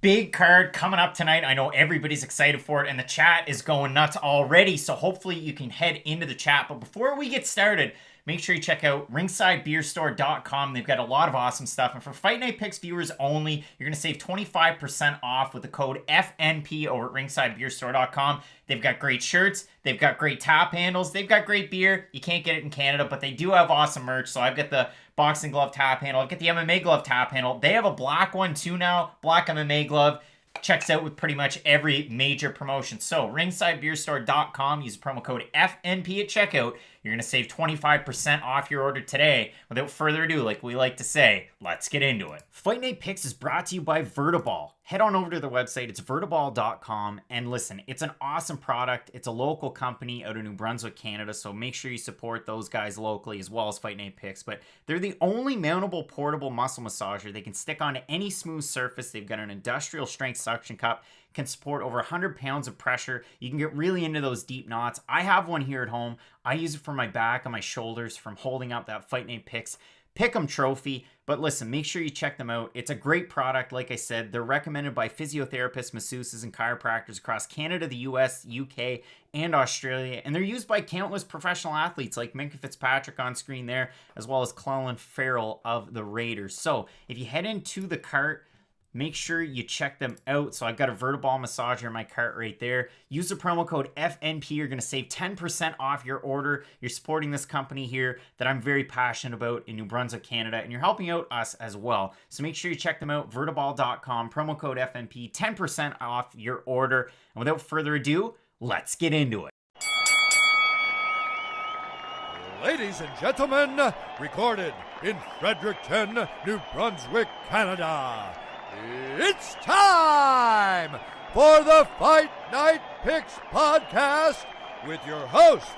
Big card coming up tonight. I know everybody's excited for it, and the chat is going nuts already, so hopefully you can head into the chat. But before we get started, make sure you check out ringsidebeerstore.com. They've got a lot of awesome stuff. And for Fight Night Picks viewers only, you're going to save 25% off with the code FNP over at ringsidebeerstore.com. They've got great shirts. They've got great tap handles. They've got great beer. You can't get it in Canada, but they do have awesome merch. So I've got the boxing glove tap handle. I've got the MMA glove tap handle. They have a black one too now. Black MMA glove. Checks out with pretty much every major promotion. So ringsidebeerstore.com. Use promo code FNP at checkout. You're going to save 25% off your order today. Without further ado, like we like to say, let's get into it. Fight Night Picks is brought to you by Vertiball. Head on over to their website. It's vertiball.com. And listen, it's an awesome product. It's a local company out of New Brunswick, Canada. So make sure you support those guys locally as well as Fight Night Picks. But they're the only mountable portable muscle massager. They can stick on any smooth surface. They've got an industrial strength suction cup. Can support over 100 pounds of pressure. You can get really into those deep knots. I have one here at home. I use it for my back and my shoulders from holding up that Fight Night Picks Pick'em trophy. But listen, make sure you check them out. It's a great product. Like I said, they're recommended by physiotherapists, masseuses, and chiropractors across Canada, the US, UK, and Australia. And they're used by countless professional athletes like Minka Fitzpatrick on screen there, as well as Clellan Farrell of the Raiders. So if you head into the cart, make sure you check them out. So I've got a Vertiball massager in my cart right there. Use the promo code FNP. You're going to save 10% off your order. You're supporting this company here that I'm very passionate about in New Brunswick, Canada, and you're helping out us as well. So make sure you check them out, vertiball.com, promo code FNP, 10% off your order. And without further ado, let's get into it. Ladies and gentlemen, recorded in Fredericton, New Brunswick, Canada. It's time for the Fight Night Picks podcast with your host,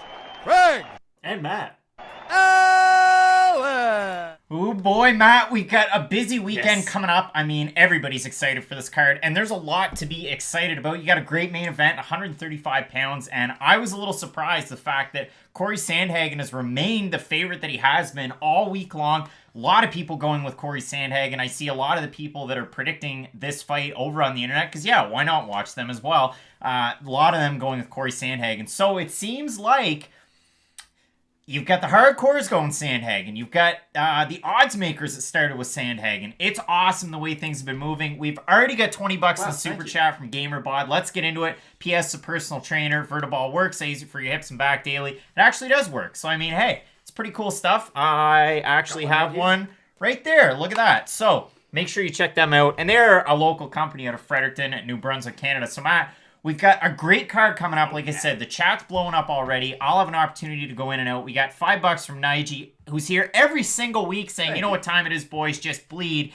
Craig. And Matt. Alan. Oh boy, Matt, we've got a busy weekend Yes. coming up. I mean, everybody's excited for this card, and there's a lot to be excited about. You got a great main event, 135 pounds, and I was a little surprised the fact that Cory Sandhagen has remained the favorite that he has been all week long. A lot of people going with Cory Sandhagen. I see a lot of the people that are predicting this fight over on the internet, because yeah, why not watch them as well? A lot of them going with Cory Sandhagen. So it seems like you've got the hardcores going Sandhagen. You've got the odds makers that started with Sandhagen. It's awesome the way things have been moving. We've already got $20 in the super chat from GamerBot. Let's get into it. P.S. a personal trainer. Vertiball works. I use it for your hips and back daily. It actually does work. So, I mean, hey, it's pretty cool stuff. I actually have one right there. Look at that. So, make sure you check them out. And they're a local company out of Fredericton at New Brunswick, Canada. So, Matt, we've got a great card coming up. Like I said, the chat's blowing up already. I'll have an opportunity to go in and out. We got $5 from Nige, who's here every single week saying, you know what time it is, boys, just bleed.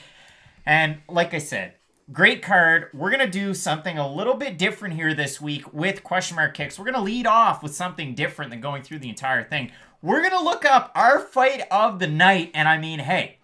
And like I said, great card. We're going to do something a little bit different here this week with question mark kicks. We're going to lead off with something different than going through the entire thing. We're going to look up our fight of the night. And I mean, hey,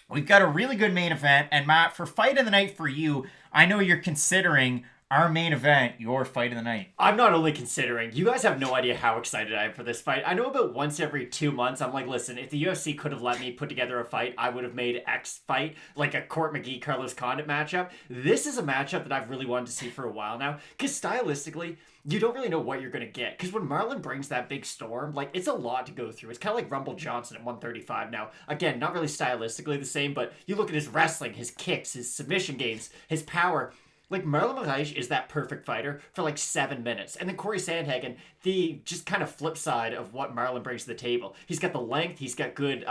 we've got a really good main event. And Matt, for fight of the night for you, I know you're considering our main event, your fight of the night. I'm not only considering, you guys have no idea how excited I am for this fight. I know about once every 2 months, I'm like, listen, if the UFC could have let me put together a fight, I would have made X fight, like a Court McGee, Carlos Condit matchup. This is a matchup that I've really wanted to see for a while now, because stylistically, you don't really know what you're going to get. Because when Marlon brings that big storm, like, it's a lot to go through. It's kind of like Rumble Johnson at 135 now. Again, not really stylistically the same, but you look at his wrestling, his kicks, his submission games, his power. Like, Marlon Moraes is that perfect fighter for like 7 minutes. And then Cory Sandhagen, the just kind of flip side of what Marlon brings to the table. He's got the length, he's got good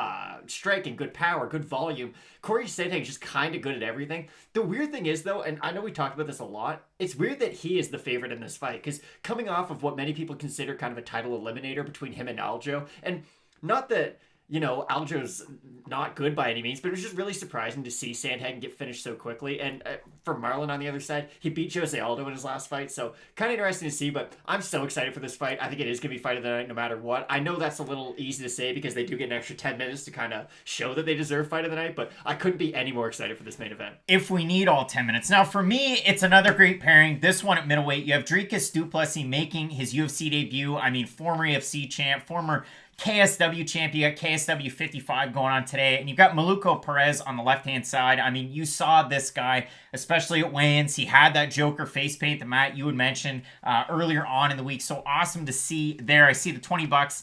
striking, good power, good volume. Cory Sandhagen's just kind of good at everything. The weird thing is, though, and I know we talked about this a lot, it's weird that he is the favorite in this fight. Because coming off of what many people consider kind of a title eliminator between him and Aljo, and not that, you know, Aljo's not good by any means, but it was just really surprising to see Sandhagen get finished so quickly. And for Marlon on the other side, he beat Jose Aldo in his last fight, so kind of interesting to see, but I'm so excited for this fight. I think it is going to be fight of the night no matter what. I know that's a little easy to say because they do get an extra 10 minutes to kind of show that they deserve fight of the night, but I couldn't be any more excited for this main event. If we need all 10 minutes. Now, for me, it's another great pairing. This one at middleweight, you have Dricus du Plessis making his UFC debut. I mean, former UFC champ, former KSW champ. You got KSW 55 going on today, and you've got Maluko Perez on the left-hand side. I mean, you saw this guy, especially at weigh-ins. He had that Joker face paint that, Matt, you had mentioned earlier on in the week. So awesome to see there. I see the $20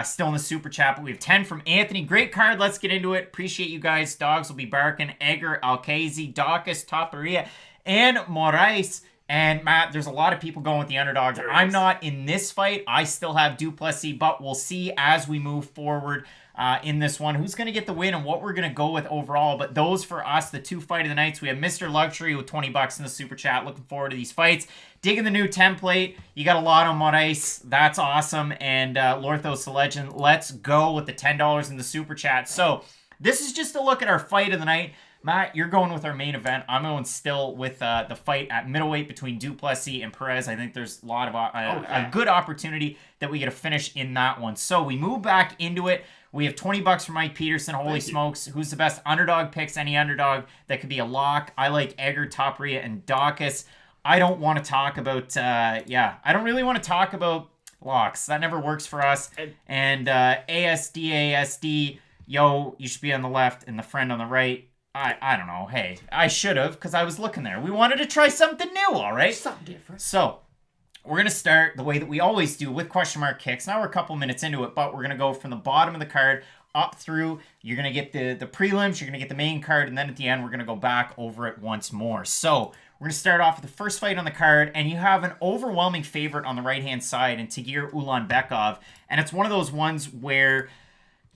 still in the super chat, but we have 10 from Anthony. Great card. Let's get into it. Appreciate you guys. Dogs will be barking. Egger, Al-Qaisi, Daukaus, Tybura, and Moraes. And Matt, there's a lot of people going with the underdogs. I'm not in this fight. I still have du Plessis, but we'll see as we move forward in this one who's going to get the win and what we're going to go with overall. But those for us, the 2 fight of the nights. We have Mr. Luxury with $20 in the super chat. Looking forward to these fights. Digging the new template. You got a lot on Moraes. That's awesome. And Lorthos the Legend. Let's go with the $10 in the super chat. So this is just a look at our fight of the night. Matt, you're going with our main event. I'm going still with the fight at middleweight between du Plessis and Perez. I think there's a lot of a good opportunity that we get to finish in that one. So we move back into it. We have $20 for Mike Peterson. Holy smokes. Who's the best underdog picks? Any underdog that could be a lock. I like Egger, Tybura, and Daukaus. I don't want to talk about, I don't really want to talk about locks. That never works for us. And ASD, yo, you should be on the left and the friend on the right. I don't know. Hey, I should have because I was looking there. We wanted to try something new, all right? Something different. So we're going to start the way that we always do with question mark kicks. Now we're a couple minutes into it, but we're going to go from the bottom of the card up through. You're going to get the prelims, you're going to get the main card, and then at the end we're going to go back over it once more. So we're going to start off with the first fight on the card, and you have an overwhelming favorite on the right-hand side in Tagir Ulanbekov, and it's one of those ones where...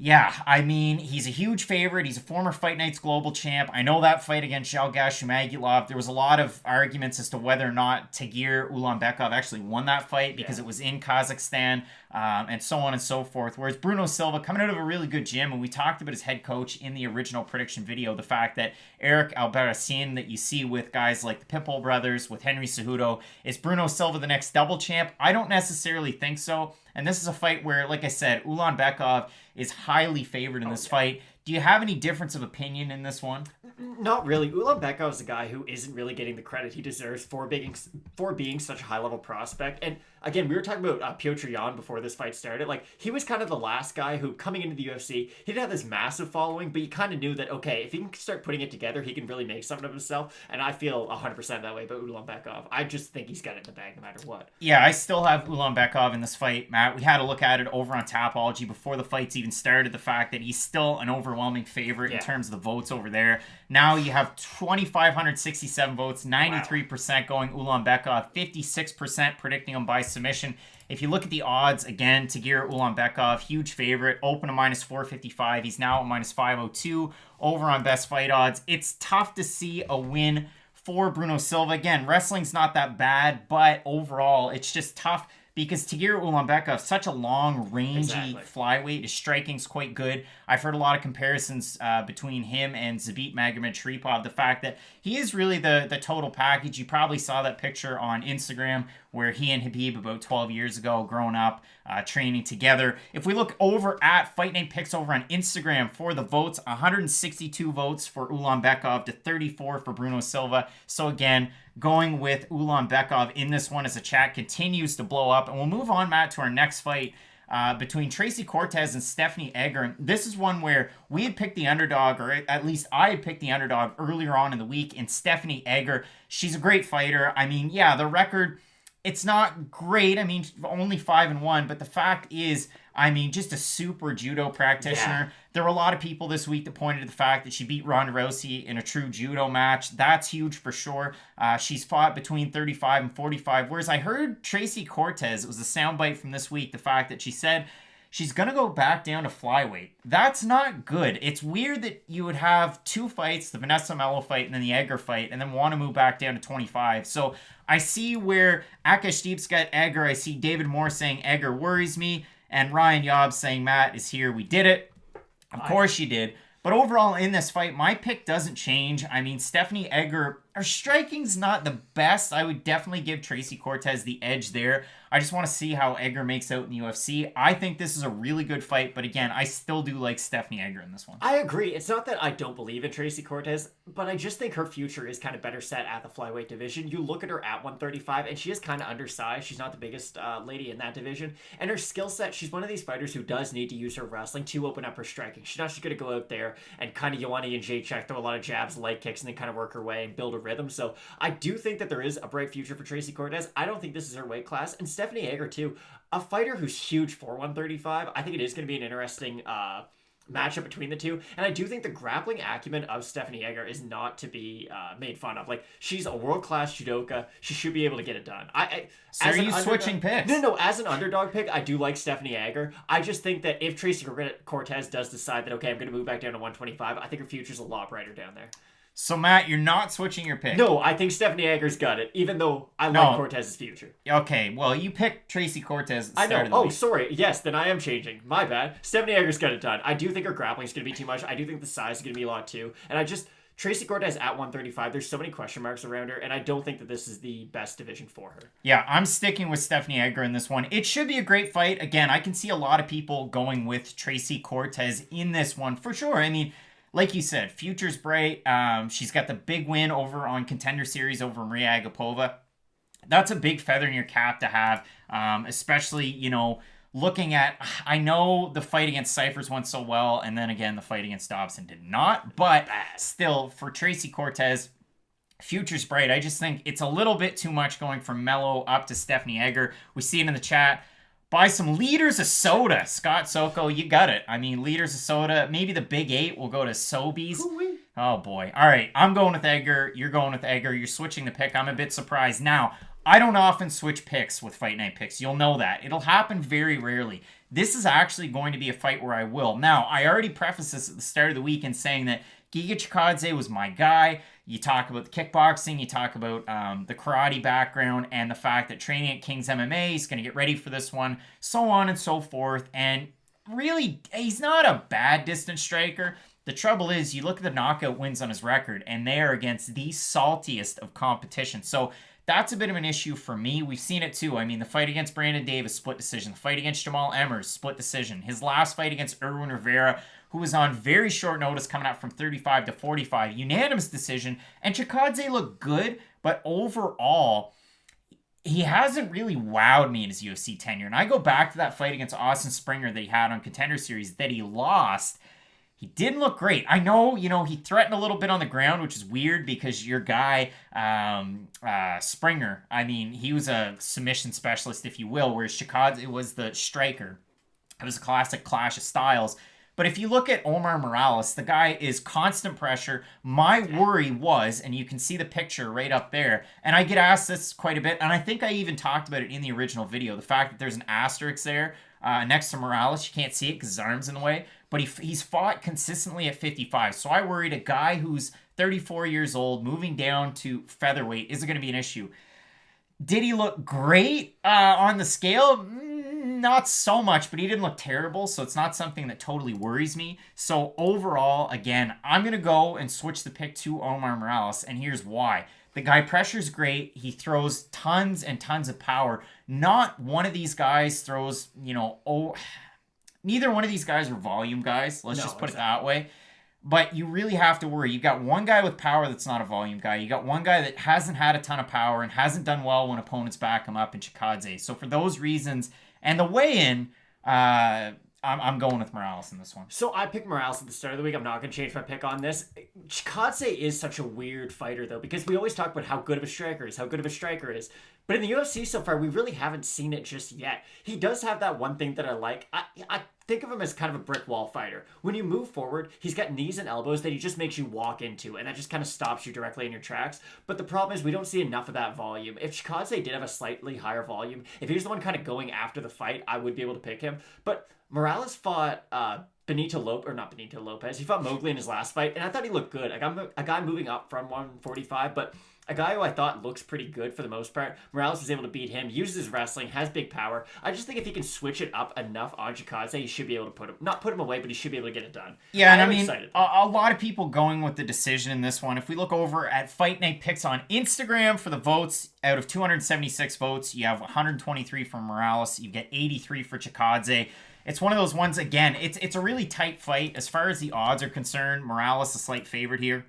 yeah, I mean, he's a huge favorite. He's a former Fight Nights global champ. I know that fight against Zhalgas Shumagulov, there was a lot of arguments as to whether or not Tagir Ulanbekov actually won that fight because it was in Kazakhstan and so on and so forth. Whereas Bruno Silva, coming out of a really good gym, and we talked about his head coach in the original prediction video, the fact that Eric Albarracin that you see with guys like the Pitbull brothers, with Henry Cejudo, is Bruno Silva the next double champ? I don't necessarily think so. And this is a fight where, like I said, Ulanbekov is highly favored in this fight. Do you have any difference of opinion in this one? Not really. Ulanbekov is a guy who isn't really getting the credit he deserves for being such a high-level prospect. And again, we were talking about Piotr Jan before this fight started. Like, he was kind of the last guy who, coming into the UFC, he didn't have this massive following, but you kind of knew that, okay, if he can start putting it together, he can really make something of himself. And I feel 100% that way about Ulanbekov. I just think he's got it in the bag no matter what. Yeah, I still have Ulanbekov in this fight, Matt. We had a look at it over on Tapology before the fight's even started, the fact that he's still an overwhelming favorite in terms of the votes over there. Now you have 2,567 votes, 93% going Ulanbekov, 56% predicting him by submission. If you look at the odds, again, Tagir Ulanbekov, huge favorite, open to minus 455. He's now at minus 502 over on best fight odds. It's tough to see a win for Bruno Silva. Again, wrestling's not that bad, but overall, it's just tough because Tagir Ulanbekov, such a long, rangy flyweight. His striking's quite good. I've heard a lot of comparisons between him and Zabit Magomedsharipov. The fact that he is really the total package. You probably saw that picture on Instagram where he and Habib about 12 years ago, growing up, training together. If we look over at Fight Night Picks over on Instagram for the votes, 162 votes for Ulanbekov to 34 for Bruno Silva. So again, going with Ulanbekov in this one as the chat continues to blow up. And we'll move on, Matt, to our next fight between Tracy Cortez and Stephanie Egger. And this is one where we had picked the underdog, or at least I had picked the underdog earlier on in the week in Stephanie Egger. She's a great fighter. I mean, yeah, the record, it's not great. I mean, only 5-1, but the fact is, I mean, just a super judo practitioner. Yeah. There were a lot of people this week that pointed to the fact that she beat Ronda Rousey in a true judo match. That's huge for sure. She's fought between 35 and 45. Whereas I heard Tracy Cortez, it was a soundbite from this week, the fact that she said she's going to go back down to flyweight. That's not good. It's weird that you would have two fights, the Vanessa Mello fight and then the Egger fight, and then want to move back down to 25. So I see where Akash Deep's got Egger. I see David Moore saying Egger worries me. And Ryan Yob saying, Matt is here. We did it. Of course you did. But overall in this fight, my pick doesn't change. I mean, Stephanie Egger Her striking's not the best. I would definitely give Tracy Cortez the edge there. I just want to see how Egger makes out in the UFC. I think this is a really good fight, but again, I still do like Stephanie Egger in this one. I agree. It's not that I don't believe in Tracy Cortez, but I just think her future is kind of better set at the flyweight division. You look at her at 135, and she is kind of undersized. She's not the biggest lady in that division. And her skill set, she's one of these fighters who does need to use her wrestling to open up her striking. She's not just going to go out there and kind of Ioane and Jacek, throw a lot of jabs, leg kicks, and then kind of work her way and build a rhythm. So I do think that there is a bright future for Tracy Cortez. I don't think this is her weight class. And Stephanie Egger, too. A fighter who's huge for 135. I think it is going to be an interesting matchup between the two. And I do think the grappling acumen of Stephanie Egger is not to be made fun of. Like, she's a world-class judoka. She should be able to get it done. So are you switching picks? No. As an underdog pick, I do like Stephanie Egger. I just think that if Tracy Cortez does decide that, okay, I'm going to move back down to 125, I think her future's a lot brighter down there. So, Matt, you're not switching your pick. No, I think Stephanie Egger's got it, even though I like Cortez's future. Okay, well, you picked Tracy Cortez at the I start know. of the week. Sorry. Yes, then I am changing. My bad. Stephanie Egger's got it done. I do think her grappling's going to be too much. I do think the size is going to be a lot, too. And Tracy Cortez at 135, there's so many question marks around her, and I don't think that this is the best division for her. Yeah, I'm sticking with Stephanie Egger in this one. It should be a great fight. Again, I can see a lot of people going with Tracy Cortez in this one, for sure. I mean, like you said, future's bright. She's got the big win over on Contender Series over Maria Agapova. That's a big feather in your cap to have, especially, looking at, I know the fight against Cyphers went so well, and then again, the fight against Dobson did not, but still, for Tracy Cortez, future's bright. I just think it's a little bit too much going from Mello up to Stephanie Egger. We see it in the chat. Buy some liters of soda. Scott Soko, you got it. I mean, liters of soda. Maybe the Big 8 will go to Sobeys. Oh, boy. All right, I'm going with Egger. You're going with Egger. You're switching the pick. I'm a bit surprised. Now, I don't often switch picks with Fight Night picks. You'll know that. It'll happen very rarely. This is actually going to be a fight where I will. Now, I already prefaced this at the start of the week in saying that Giga Chikaze was my guy. You talk about the kickboxing, you talk about the karate background, and the fact that training at King's MMA, he's going to get ready for this one, so on and so forth. And really, he's not a bad distance striker. The trouble is, you look at the knockout wins on his record, and they are against the saltiest of competition. So that's a bit of an issue for me. We've seen it too. I mean, the fight against Brandon Davis, split decision. The fight against Jamal Emmers, split decision. His last fight against Erwin Rivera, who was on very short notice coming out from 35 to 45, unanimous decision. And Chikaze looked good, but overall, he hasn't really wowed me in his UFC tenure. And I go back to that fight against Austin Springer that he had on Contender Series that he lost. He didn't look great. I know, he threatened a little bit on the ground, which is weird because your guy, Springer, I mean, he was a submission specialist, if you will, whereas Chikaze was the striker. It was a classic clash of styles. But if you look at Omar Morales, the guy is constant pressure. My worry was, and you can see the picture right up there, and I get asked this quite a bit, and I think I even talked about it in the original video, the fact that there's an asterisk there next to Morales. You can't see it because his arm's in the way, but he's fought consistently at 55. So I worried a guy who's 34 years old, moving down to featherweight, is it going to be an issue? Did he look great on the scale? Not so much, but he didn't look terrible, so it's not something that totally worries me. So overall, again, I'm going to go and switch the pick to Omar Morales, and here's why. The guy pressures great. He throws tons and tons of power. Not one of these guys throws, neither one of these guys are volume guys. Let's just put it that way. But you really have to worry. You got one guy with power that's not a volume guy. You got one guy that hasn't had a ton of power and hasn't done well when opponents back him up in Chikaze. So for those reasons, and the weigh-in, I'm going with Morales in this one. So I picked Morales at the start of the week. I'm not going to change my pick on this. Chikaze is such a weird fighter, though, because we always talk about how good of a striker is, But in the UFC so far, we really haven't seen it just yet. He does have that one thing that I like. I think of him as kind of a brick wall fighter. When you move forward, he's got knees and elbows that he just makes you walk into, and that just kind of stops you directly in your tracks. But the problem is we don't see enough of that volume. If Chikaze did have a slightly higher volume, if he was the one kind of going after the fight, I would be able to pick him. But Morales fought not Benito Lopez. He fought Mowgli in his last fight, and I thought he looked good. A guy moving up from 145, but a guy who I thought looks pretty good for the most part. Moraes was able to beat him, uses his wrestling, has big power. I just think if he can switch it up enough on Chikaze, he should be able to not put him away, but he should be able to get it done. Yeah, and I mean, a lot of people going with the decision in this one. If we look over at Fight Night Picks on Instagram for the votes, out of 276 votes, you have 123 for Moraes, you get 83 for Chikaze. It's one of those ones, again, it's a really tight fight. As far as the odds are concerned, Moraes a slight favorite here.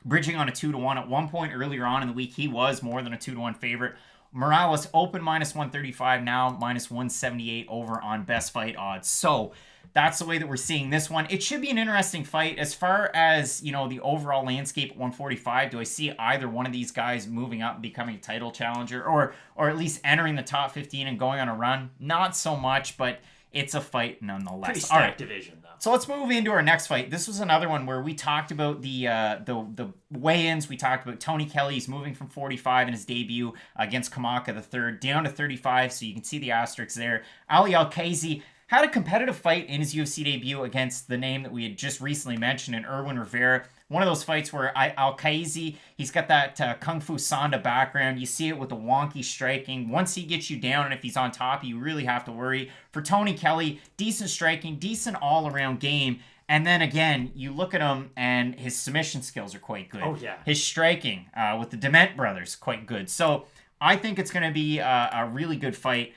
Bridging on a 2-1. At one point earlier on in the week, he was more than a 2-1 favorite. Moraes open minus 135, now minus 178 over on best fight odds. So that's the way that we're seeing this one. It should be an interesting fight. As far as, the overall landscape at 145, do I see either one of these guys moving up and becoming a title challenger, or at least entering the top 15 and going on a run? Not so much, but it's a fight nonetheless. Pretty stacked division, though. So let's move into our next fight. This was another one where we talked about the weigh-ins. We talked about Tony Kelley's moving from 45 in his debut against Kamaka III down to 35, so you can see the asterisks there. Ali Al-Qaisi had a competitive fight in his UFC debut against the name that we had just recently mentioned in Irwin Rivera. One of those fights where Al-Qaisi, he's got that Kung Fu Sanda background. You see it with the wonky striking. Once he gets you down, and if he's on top, you really have to worry. For Tony Kelley, decent striking, decent all-around game. And then again, you look at him, and his submission skills are quite good. Oh, yeah. His striking with the Dement brothers, quite good. So I think it's going to be a really good fight.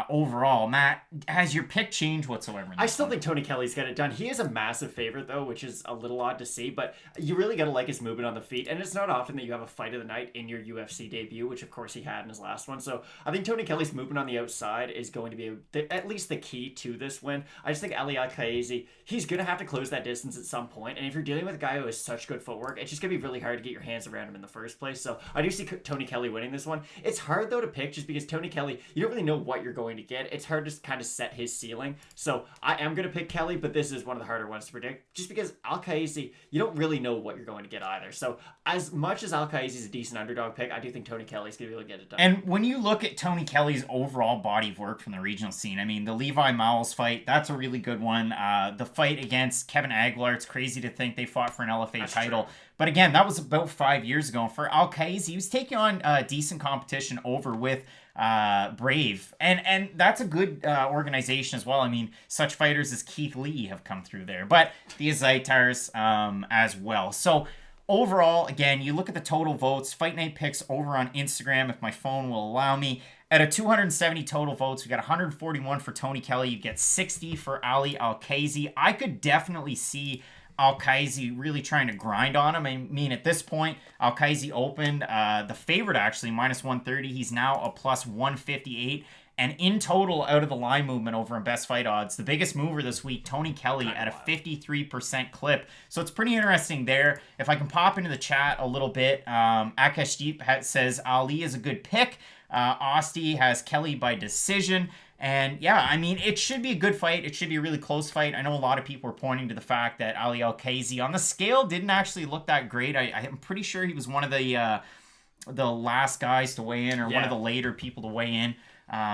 Overall, Matt, has your pick changed whatsoever? I still think Tony Kelley's got it done. He is a massive favorite, though, which is a little odd to see, but you really got to like his movement on the feet, and it's not often that you have a fight of the night in your UFC debut, which, of course, he had in his last one. So I think Tony Kelley's movement on the outside is going to be at least the key to this win. I just think Ali Al-Qaisi, he's going to have to close that distance at some point, and if you're dealing with a guy who has such good footwork, it's just going to be really hard to get your hands around him in the first place. So I do see Tony Kelley winning this one. It's hard, though, to pick just because Tony Kelley, you don't really know what you're going to get. It's hard to kind of set his ceiling. So I am going to pick Kelley, but this is one of the harder ones to predict just because Al-Qaisi, you don't really know what you're going to get either. So as much as Al-Qaisi is a decent underdog pick, I do think Tony Kelley's going to be able to get it done. And when you look at Tony Kelley's overall body of work from the regional scene, I mean, the Levi Miles fight, that's a really good one. The fight against Kevin Aguilar, it's crazy to think they fought for an LFA title. True. But again, that was about 5 years ago. And for Al-Qaisi, he was taking on decent competition over with Brave, and that's a good organization as well. I mean, such fighters as Keith Lee have come through there, but the Azitars as well. So overall, again, you look at the total votes, Fight Night Picks over on Instagram, if my phone will allow me. Out of 270 total votes, we got 141 for Tony Kelley. You get 60 for Ali Al-Qaisi. I could definitely see Al-Qaisi really trying to grind on him. I mean, at this point, Al-Qaisi opened the favorite, actually, minus 130. He's now a plus 158. And in total, out of the line movement over in best fight odds, the biggest mover this week, Tony Kelley, at a 53% clip. So it's pretty interesting there. If I can pop into the chat a little bit, Akashdeep says Ali is a good pick. Osti has Kelley by decision. And yeah, I mean, it should be a good fight. It should be a really close fight. I know a lot of people are pointing to the fact that Ali Al-Qaisi on the scale didn't actually look that great. I'm pretty sure he was one of the last guys to weigh in, or one of the later people to weigh in.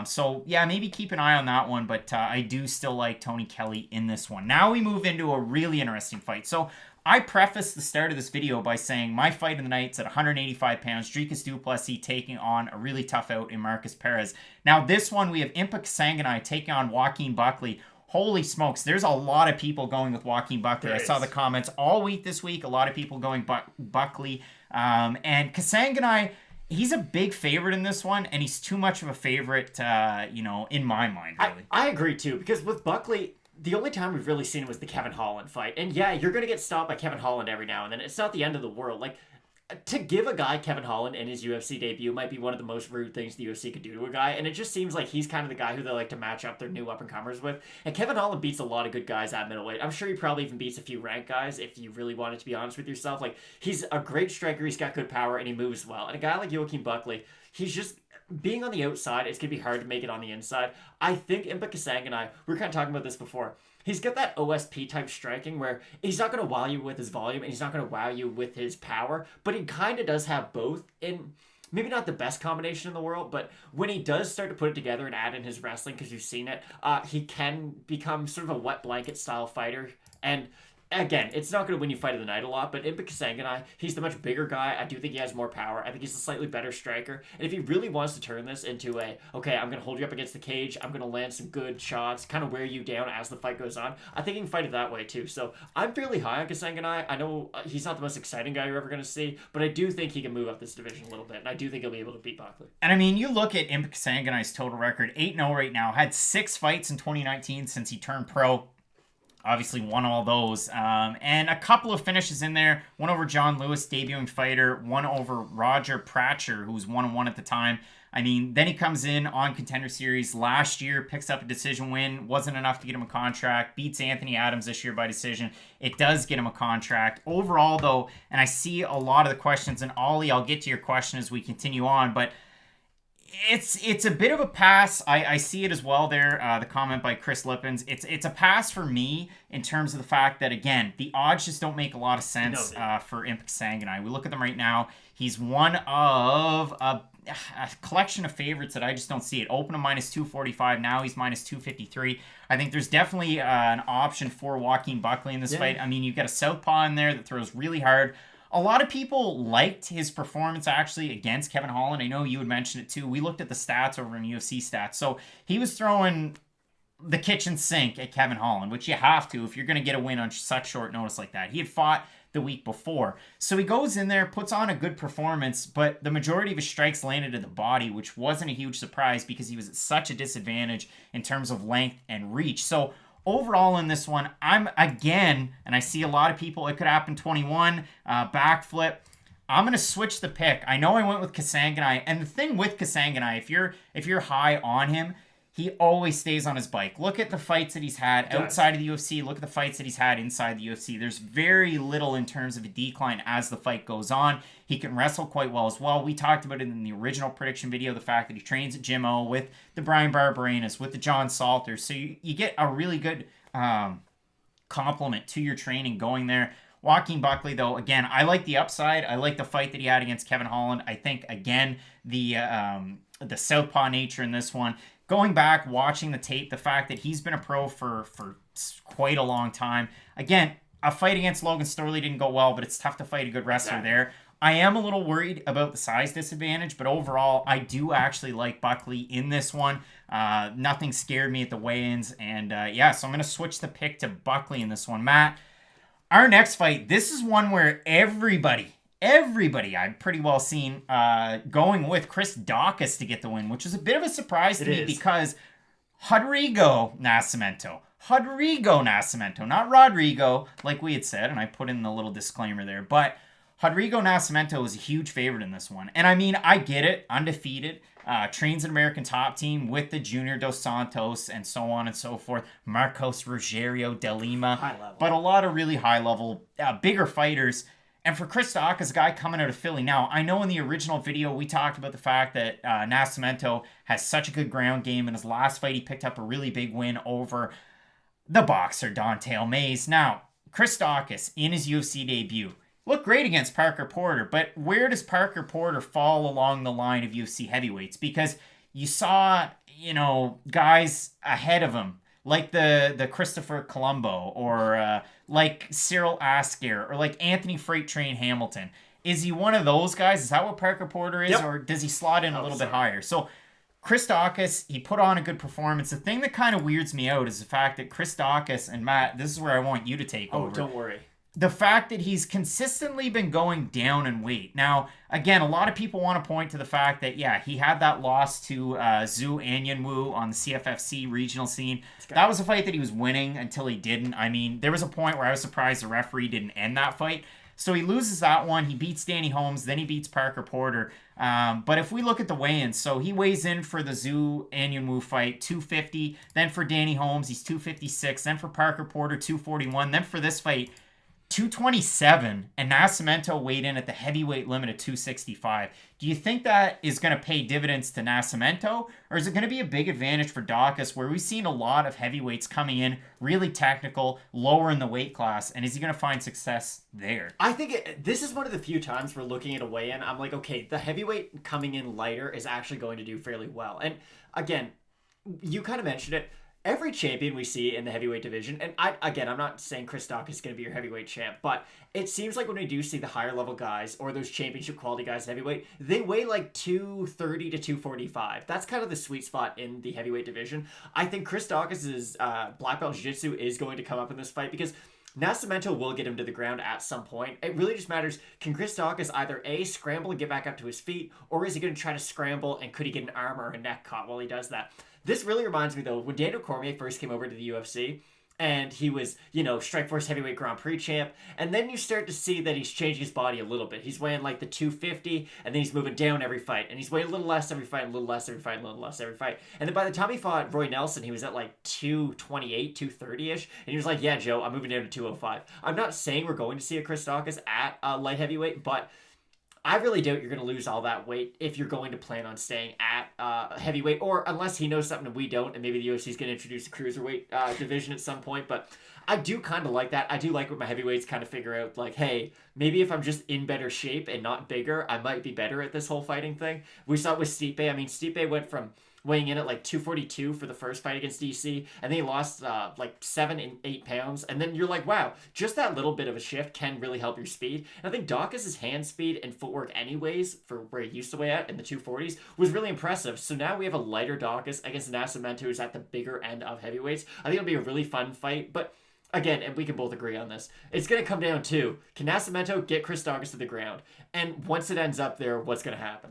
So yeah, maybe keep an eye on that one, but I do still like Tony Kelley in this one. Now we move into a really interesting fight. So I prefaced the start of this video by saying my fight of the night's at 185 pounds. Dricus du Plessis taking on a really tough out in Markus Perez. Now this one, we have Kassangna taking on Joaquin Buckley. Holy smokes, there's a lot of people going with Joaquin Buckley. I saw the comments all week this week. A lot of people going Buckley. And Kassangna, he's a big favorite in this one, and he's too much of a favorite, in my mind, really. I agree, too, because with Buckley, the only time we've really seen him was the Kevin Holland fight. And yeah, you're going to get stopped by Kevin Holland every now and then. It's not the end of the world. Like, to give a guy Kevin Holland in his UFC debut might be one of the most rude things the UFC could do to a guy, and it just seems like he's kind of the guy who they like to match up their new up-and-comers with. And Kevin Holland beats a lot of good guys at middleweight. I'm sure he probably even beats a few ranked guys if you really wanted to be honest with yourself. Like, he's a great striker, he's got good power, and he moves well. And a guy like Joaquin Buckley, he's just... being on the outside, it's going to be hard to make it on the inside. I think Kassangna, we were kind of talking about this before, he's got that OSP type striking where he's not going to wow you with his volume and he's not going to wow you with his power, but he kind of does have both. And maybe not the best combination in the world, but when he does start to put it together and add in his wrestling, because you've seen it, he can become sort of a wet blanket style fighter. And again, it's not going to win you fight of the night a lot, but in Kassangna, he's the much bigger guy. I do think he has more power. I think he's a slightly better striker. And if he really wants to turn this into okay, I'm going to hold you up against the cage, I'm going to land some good shots, kind of wear you down as the fight goes on, I think he can fight it that way too. So I'm fairly high on Kassangna. I know he's not the most exciting guy you're ever going to see, but I do think he can move up this division a little bit, and I do think he'll be able to beat Buckley. And I mean, you look at Impa Kassangna's total record, 8-0 right now, had 6 fights in 2019 since he turned pro. Obviously won all those. And a couple of finishes in there. One over John Lewis, debuting fighter. One over Roger Pratcher, who was 1-1 at the time. I mean, then he comes in on Contender Series last year, picks up a decision win. Wasn't enough to get him a contract. Beats Anthony Adams this year by decision. It does get him a contract. Overall, though, and I see a lot of the questions, and Ollie, I'll get to your question as we continue on, but it's a bit of a pass. I see it as well there, the comment by Chris Lippens. It's a pass for me in terms of the fact that, again, the odds just don't make a lot of sense for Impa Kassangna. We look at them right now. He's one of a collection of favorites that I just don't see. It opened him -245. Now he's -253. I think there's definitely an option for Joaquin Buckley in this fight. I mean, you've got a southpaw in there that throws really hard. A lot of people liked his performance, actually, against Kevin Holland. I know you had mentioned it, too. We looked at the stats over in UFC Stats. So he was throwing the kitchen sink at Kevin Holland, which you have to if you're going to get a win on such short notice like that. He had fought the week before. So he goes in there, puts on a good performance, but the majority of his strikes landed to the body, which wasn't a huge surprise because he was at such a disadvantage in terms of length and reach. So overall in this one, I'm again, and I see a lot of people, it could happen 21, backflip. I'm going to switch the pick. I know I went with Kassangna, and the thing with Kassangna, if you're high on him, he always stays on his bike. Look at the fights that he's had outside of the UFC. Look at the fights that he's had inside the UFC. There's very little in terms of a decline as the fight goes on. He can wrestle quite well as well. We talked about it in the original prediction video, the fact that he trains at Gym O with the Brian Barberenas, with the John Salters. So you get a really good compliment to your training going there. Joaquin Buckley, though, again, I like the upside. I like the fight that he had against Kevin Holland. I think, again, the southpaw nature in this one. Going back, watching the tape, the fact that he's been a pro for quite a long time. Again, a fight against Logan Storley didn't go well, but it's tough to fight a good wrestler there. I am a little worried about the size disadvantage, but overall, I do actually like Buckley in this one. Nothing scared me at the weigh-ins, and so I'm going to switch the pick to Buckley in this one. Matt, our next fight, this is one where everybody I've pretty well seen going with Chris Daukaus to get the win, which is a bit of a surprise to me because Rodrigo Nascimento, not Rodrigo, like we had said, and I put in the little disclaimer there, but Rodrigo Nascimento is a huge favorite in this one. And I mean, I get it, undefeated, trains an American top team with the Junior Dos Santos and so on and so forth, Marcos Rogério de Lima, but a lot of really high-level, bigger fighters. And for Chris Daukaus, a guy coming out of Philly. Now, I know in the original video, we talked about the fact that Nascimento has such a good ground game. In his last fight, he picked up a really big win over the boxer, Don'Tale Mayes. Now, Chris Daukaus, in his UFC debut, looked great against Parker Porter. But where does Parker Porter fall along the line of UFC heavyweights? Because you saw, guys ahead of him, like the Christopher Colombo, or like Cyril Asker, or like Anthony Freight Train Hamilton. Is he one of those guys? Is that what Parker Porter is? Yep. Or does he slot in a little bit higher? So Chris Daukaus, he put on a good performance. The thing that kind of weirds me out is the fact that Chris Daukaus, and Matt, this is where I want you to take over. Oh, don't worry. The fact that he's consistently been going down in weight. Now, again, a lot of people want to point to the fact that, he had that loss to Zhu Anyanwu on the CFFC regional scene. That was a fight that he was winning until he didn't. I mean, there was a point where I was surprised the referee didn't end that fight. So he loses that one. He beats Danny Holmes. Then he beats Parker Porter. But if we look at the weigh-ins, so he weighs in for the Zhu Anyanwu fight, 250. Then for Danny Holmes, he's 256. Then for Parker Porter, 241. Then for this fight, 227, and Nascimento weighed in at the heavyweight limit of 265. Do you think that is going to pay dividends to Nascimento, or is it going to be a big advantage for Daukaus, where we've seen a lot of heavyweights coming in, really technical, lower in the weight class, and is he going to find success there? I think this is one of the few times we're looking at a weigh-in. I'm like, okay, the heavyweight coming in lighter is actually going to do fairly well. And again, you kind of mentioned it. Every champion we see in the heavyweight division, and I'm not saying Chris Daukaus is going to be your heavyweight champ, but it seems like when we do see the higher level guys or those championship quality guys in heavyweight, they weigh like 230 to 245. That's kind of the sweet spot in the heavyweight division. I think Chris Daukaus' black belt jiu-jitsu is going to come up in this fight because Nascimento will get him to the ground at some point. It really just matters, can Chris Daukaus either A, scramble and get back up to his feet, or is he going to try to scramble and could he get an arm or a neck caught while he does that? This really reminds me, though, when Daniel Cormier first came over to the UFC, and he was, Strikeforce heavyweight Grand Prix champ, and then you start to see that he's changing his body a little bit. He's weighing like the 250, and then he's moving down every fight, and he's weighing a little less every fight, a little less every fight, a little less every fight. And then by the time he fought Roy Nelson, he was at like 228, 230-ish, and he was like, yeah, Joe, I'm moving down to 205. I'm not saying we're going to see a Chris Daukaus at light heavyweight, but I really doubt you're going to lose all that weight if you're going to plan on staying at heavyweight, or unless he knows something that we don't, and maybe the UFC is going to introduce a cruiserweight division at some point. But I do kind of like that. I do like when my heavyweights kind of figure out, like, hey, maybe if I'm just in better shape and not bigger, I might be better at this whole fighting thing. We saw it with Stipe. I mean, Stipe went from weighing in at like 242 for the first fight against DC, and then he lost like 7 and 8 pounds, and then you're like, wow, just that little bit of a shift can really help your speed. And I think Daukaus' hand speed and footwork anyways, for where he used to weigh at in the 240s, was really impressive. So now we have a lighter Daukaus against Nascimento, who's at the bigger end of heavyweights. I think it'll be a really fun fight, but again, and we can both agree on this, it's going to come down to, can Nascimento get Chris Daukaus to the ground? And once it ends up there, what's going to happen?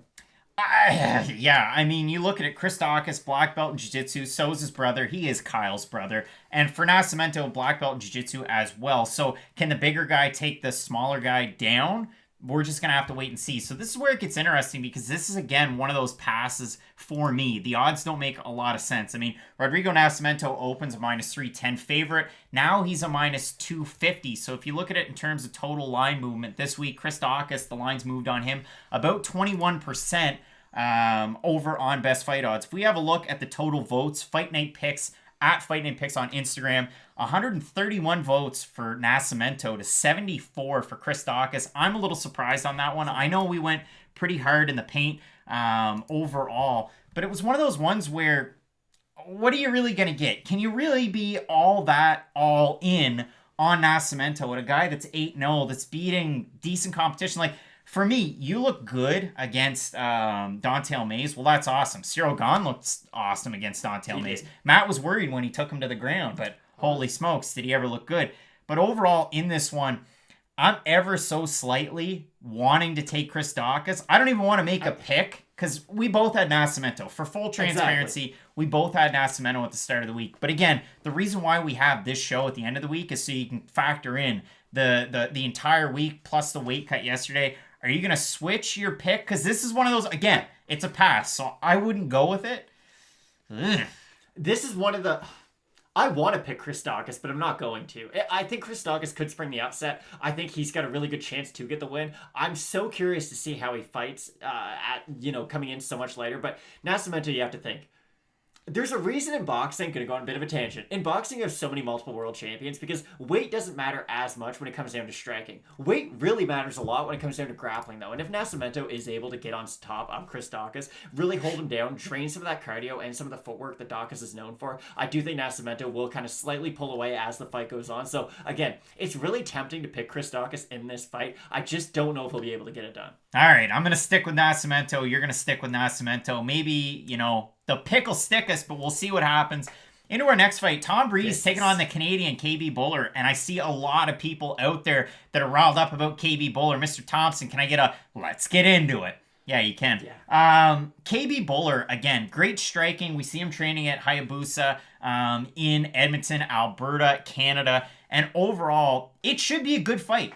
I mean, you look at it, Chris Daukaus, black belt in jiu-jitsu, so is his brother. He is Kyle's brother. And for Nascimento, black belt in jiu-jitsu as well. So can the bigger guy take the smaller guy down? We're just going to have to wait and see. So this is where it gets interesting, because this is, again, one of those passes for me. The odds don't make a lot of sense. I mean, Rodrigo Nascimento opens a -310 favorite. Now he's a -250. So if you look at it in terms of total line movement this week, Chris Daukaus, the lines moved on him about 21% over on Best Fight Odds. If we have a look at the total votes, Fight Night Picks, at Fight Night Picks on Instagram, 131 votes for Nascimento to 74 for Chris Daukaus. I'm a little surprised on that one. I know we went pretty hard in the paint overall, but it was one of those ones where, what are you really going to get? Can you really be all in on Nascimento with a guy that's 8-0, that's beating decent competition? Like, for me, you look good against Don'Tale Mayes. Well, that's awesome. Cyril Gane looked awesome against Don'Tale Mayes. Matt was worried when he took him to the ground, but holy smokes, did he ever look good? But overall, in this one, I'm ever so slightly wanting to take Chris Daukaus. I don't even want to make a pick, because we both had Nascimento. For full transparency, we both had Nascimento at the start of the week. But again, the reason why we have this show at the end of the week is so you can factor in the entire week plus the weight cut yesterday. Are you going to switch your pick? Because this is one of those, again, it's a pass, so I wouldn't go with it. Ugh. This is one of the... I want to pick Chris Daukaus, but I'm not going to. I think Chris Daukaus could spring the upset. I think he's got a really good chance to get the win. I'm so curious to see how he fights coming in so much later. But Nascimento, you have to think, there's a reason in boxing, going to go on a bit of a tangent. In boxing, you have so many multiple world champions because weight doesn't matter as much when it comes down to striking. Weight really matters a lot when it comes down to grappling, though. And if Nascimento is able to get on top of Chris Daukaus, really hold him down, train some of that cardio and some of the footwork that Daukaus is known for, I do think Nascimento will kind of slightly pull away as the fight goes on. So, again, it's really tempting to pick Chris Daukaus in this fight. I just don't know if he'll be able to get it done. All right, I'm going to stick with Nascimento. You're going to stick with Nascimento. Maybe, the pick will stick us, but we'll see what happens. Into our next fight, Tom Breeze taking on the Canadian KB Bhullar, and I see a lot of people out there that are riled up about KB Bhullar. Mr. Thompson, can I get a let's get into it? Yeah, you can. Yeah. KB Bhullar, again, great striking. We see him training at Hayabusa in Edmonton, Alberta, Canada, and overall, it should be a good fight.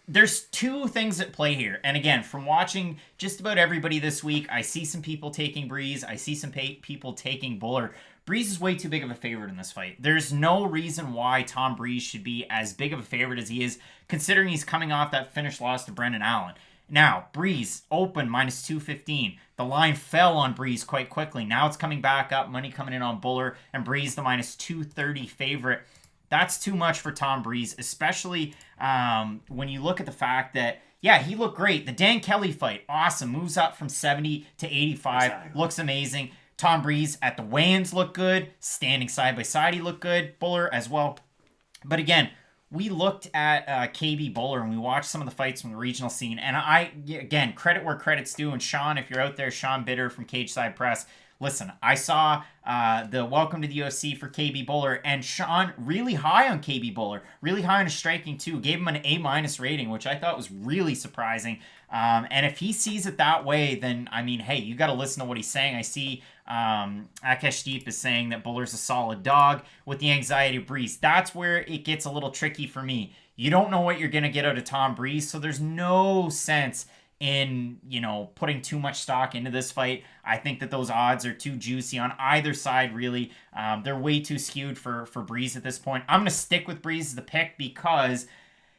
There's two things at play here. And again, from watching just about everybody this week, I see some people taking Breeze. I see some people taking Bhullar. Breeze is way too big of a favorite in this fight. There's no reason why Tom Breeze should be as big of a favorite as he is, considering he's coming off that finish loss to Brendan Allen. Now, Breeze open minus 215. The line fell on Breeze quite quickly. Now it's coming back up. Money coming in on Bhullar, and Breeze the minus 230 favorite. That's too much for Tom Breeze, especially when you look at the fact that, yeah, he looked great. The Dan Kelley fight, awesome. Moves up from 70 to 85. Exactly. Looks amazing. Tom Breeze at the weigh-ins looked good. Standing side by side, he looked good. Bhullar as well. But again, we looked at KB Bhullar and we watched some of the fights from the regional scene. And again, credit where credit's due. And Sean, if you're out there, Sean Bitter from Cage Side Press, listen, I saw the welcome to the UFC for KB Bhullar, and Sean really high on KB Bhullar, really high on his striking too. Gave him an A- rating, which I thought was really surprising. And if he sees it that way, then, I mean, hey, you got to listen to what he's saying. I see Akash Deep is saying that Bullar's a solid dog with the anxiety of Breeze. That's where it gets a little tricky for me. You don't know what you're going to get out of Tom Breeze, so there's no sense in, putting too much stock into this fight. I think that those odds are too juicy on either side, really. They're way too skewed for Breeze at this point. I'm going to stick with Breeze as the pick because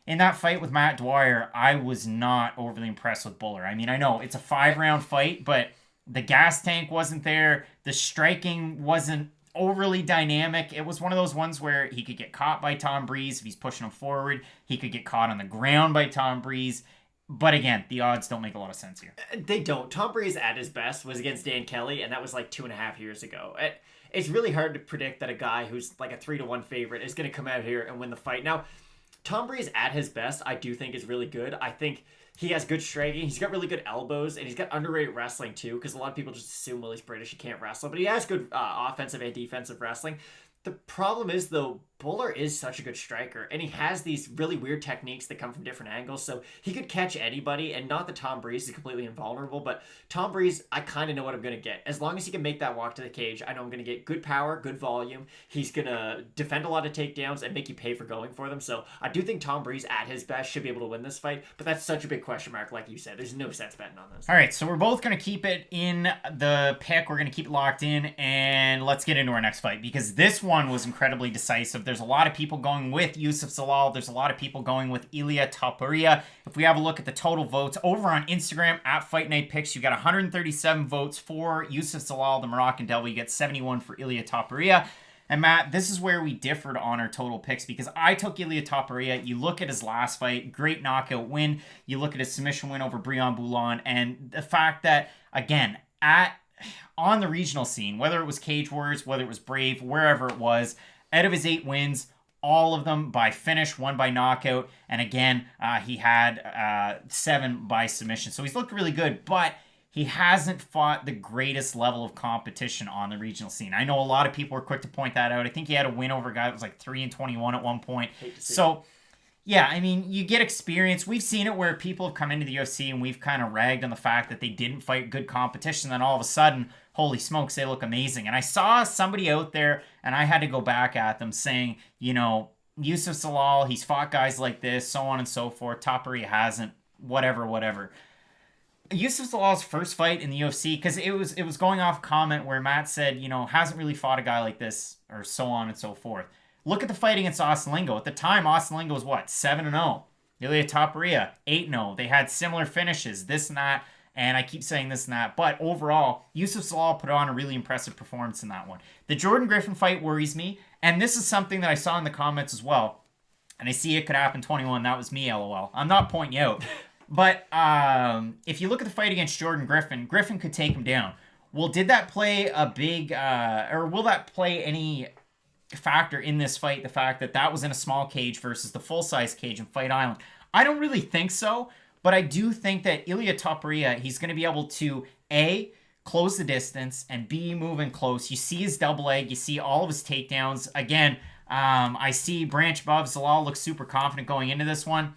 in that fight with Matt Dwyer, I was not overly impressed with Bhullar. I mean, I know it's a 5-round fight, but the gas tank wasn't there. The striking wasn't overly dynamic. It was one of those ones where he could get caught by Tom Breeze if he's pushing him forward. He could get caught on the ground by Tom Breeze. But again, the odds don't make a lot of sense here. They don't. Tom Breeze at his best was against Dan Kelley, and that was like 2.5 years ago. It's really hard to predict that a guy who's like a 3-1 favorite is going to come out here and win the fight. Now, Tom Breeze at his best, I do think is really good. I think he has good striking. He's got really good elbows, and he's got underrated wrestling too, because a lot of people just assume, well, he's British, he can't wrestle. But he has good offensive and defensive wrestling. The problem is, though, Bhullar is such a good striker, and he has these really weird techniques that come from different angles, so he could catch anybody, and not that Tom Breeze is completely invulnerable, but Tom Breeze, I kind of know what I'm going to get. As long as he can make that walk to the cage, I know I'm going to get good power, good volume. He's going to defend a lot of takedowns and make you pay for going for them, so I do think Tom Breeze, at his best, should be able to win this fight, but that's such a big question mark, like you said. There's no sense betting on this. All right, so we're both going to keep it in the pick. We're going to keep it locked in, and let's get into our next fight, because this one was incredibly decisive. There's a lot of people going with Youssef Zalal. There's a lot of people going with Ilia Topuria. If we have a look at the total votes over on Instagram at Fight Night Picks, you got 137 votes for Youssef Zalal, the Moroccan Devil. You get 71 for Ilia Topuria. And Matt, this is where we differed on our total picks, because I took Ilia Topuria. You look at his last fight, great knockout win. You look at his submission win over Brian Boulan, and the fact that, again, on the regional scene, whether it was Cage Warriors, whether it was Brave, wherever it was, out of his 8 wins, all of them by finish, 1 by knockout, and again, he had 7 by submission. So he's looked really good, but he hasn't fought the greatest level of competition on the regional scene. I know a lot of people were quick to point that out. I think he had a win over a guy that was like 3-21 at one point. So, yeah, I mean, you get experience. We've seen it where people have come into the UFC and we've kind of ragged on the fact that they didn't fight good competition. Then all of a sudden, holy smokes, they look amazing. And I saw somebody out there, and I had to go back at them saying, Youssef Zalal, he's fought guys like this, so on and so forth. Topuria hasn't, whatever. Youssef Zalal's first fight in the UFC, because it was going off a comment where Matt said, hasn't really fought a guy like this, or so on and so forth. Look at the fight against Austin Lingo. At the time, Austin Lingo was what? 7-0. Ilia Topuria, 8-0. They had similar finishes, this and that, and I keep saying this and that. But overall, Youssef Zalal put on a really impressive performance in that one. The Jordan Griffin fight worries me, and this is something that I saw in the comments as well. And I see it could happen 21. That was me, LOL. I'm not pointing you out. But if you look at the fight against Jordan Griffin, Griffin could take him down. Well, did that play a big, or will that play any factor in this fight, the fact that was in a small cage versus the full-size cage in Fight Island? I don't really think so, but I do think that Ilia Topuria, he's going to be able to, A, close the distance, and B, move in close. You see his double leg, you see all of his takedowns. Again, I see Branch above. Zalal looks super confident going into this one.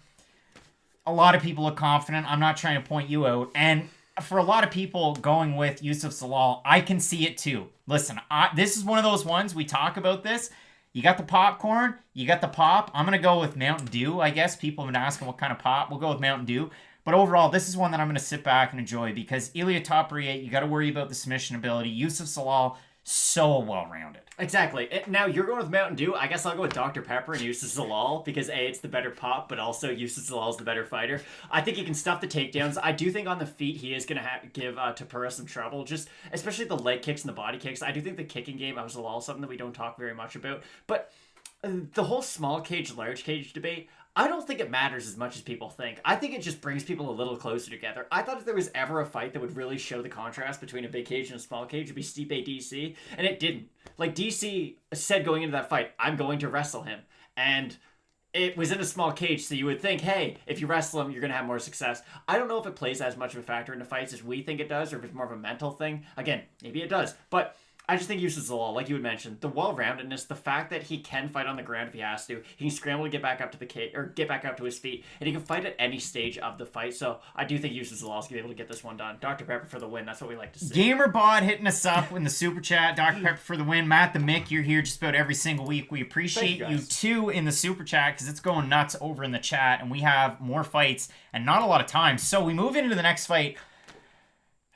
A lot of people look confident. I'm not trying to point you out. And for a lot of people going with Youssef Zalal, I can see it too. Listen, this is one of those ones, we talk about this. You got the popcorn, you got the pop. I'm going to go with Mountain Dew, I guess. People have been asking what kind of pop. We'll go with Mountain Dew. But overall, this is one that I'm going to sit back and enjoy, because Ilia Topuria, you got to worry about the submission ability. Youssef Zalal, so well-rounded. Exactly. Now you're going with Mountain Dew. I guess I'll go with Dr. Pepper and Yusuf Zalal because A, it's the better pop, but also Yusuf Zalal's the better fighter. I think he can stuff the takedowns. I do think on the feet he is going to give Tybura some trouble, just especially the leg kicks and the body kicks. I do think the kicking game of Zalal is something that we don't talk very much about. But the whole small cage, large cage debate, I don't think it matters as much as people think. I think it just brings people a little closer together. I thought if there was ever a fight that would really show the contrast between a big cage and a small cage, it'd be Stipe DC, and it didn't. Like, DC said going into that fight, I'm going to wrestle him. And it was in a small cage, so you would think, hey, if you wrestle him, you're going to have more success. I don't know if it plays as much of a factor into fights as we think it does, or if it's more of a mental thing. Again, maybe it does. But I just think Yusuf Zalal, like you had mentioned, the well-roundedness, the fact that he can fight on the ground if he has to, he can scramble to get back up to the cage or get back up to his feet, and he can fight at any stage of the fight. So I do think Yusuf Zalal is gonna be able to get this one done. Dr. Pepper for the win. That's what we like to see. GamerBot hitting us up in the super chat. Dr. Pepper for the win. Matt the Mick, you're here just about every single week. We appreciate you too in the super chat because it's going nuts over in the chat, and we have more fights and not a lot of time. So we move into the next fight.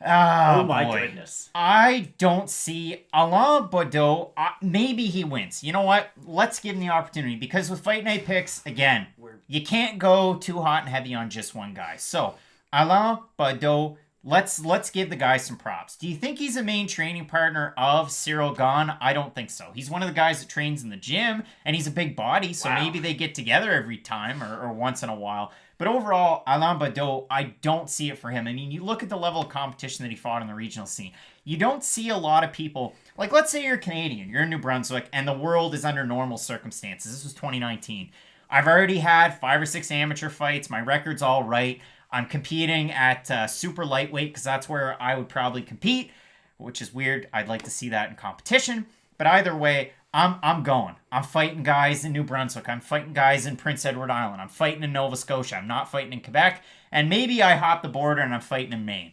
Oh my goodness. I don't see Alain Baudot. Maybe he wins. You know what? Let's give him the opportunity because with Fight Night picks, again, you can't go too hot and heavy on just one guy. So, Alain Baudot, let's give the guy some props. Do you think he's a main training partner of Cyril Gane? I don't think so. He's one of the guys that trains in the gym, and he's a big body, so maybe they get together every time or once in a while. But overall, Alain Baudot, I don't see it for him. I mean, you look at the level of competition that he fought in the regional scene. You don't see a lot of people, like let's say you're Canadian, you're in New Brunswick, and the world is under normal circumstances. This was 2019. I've already had 5 or 6 amateur fights. My record's all right. I'm competing at super lightweight because that's where I would probably compete, which is weird. I'd like to see that in competition. But either way, I'm going. I'm fighting guys in New Brunswick. I'm fighting guys in Prince Edward Island. I'm fighting in Nova Scotia. I'm not fighting in Quebec. And maybe I hop the border and I'm fighting in Maine.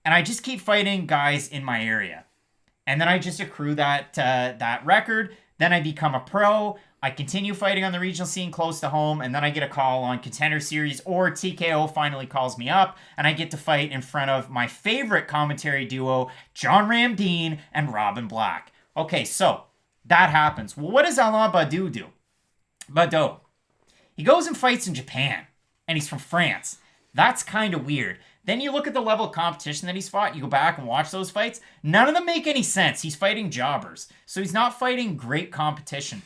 And I just keep fighting guys in my area. And then I just accrue that record. Then I become a pro. I continue fighting on the regional scene close to home. And then I get a call on Contender Series or TKO finally calls me up. And I get to fight in front of my favorite commentary duo, John Ramdeen and Robin Black. Okay, so that happens. Well, what does Alain Baudot do? Baudot. He goes and fights in Japan, and he's from France. That's kind of weird. Then you look at the level of competition that he's fought. You go back and watch those fights. None of them make any sense. He's fighting jobbers. So he's not fighting great competition.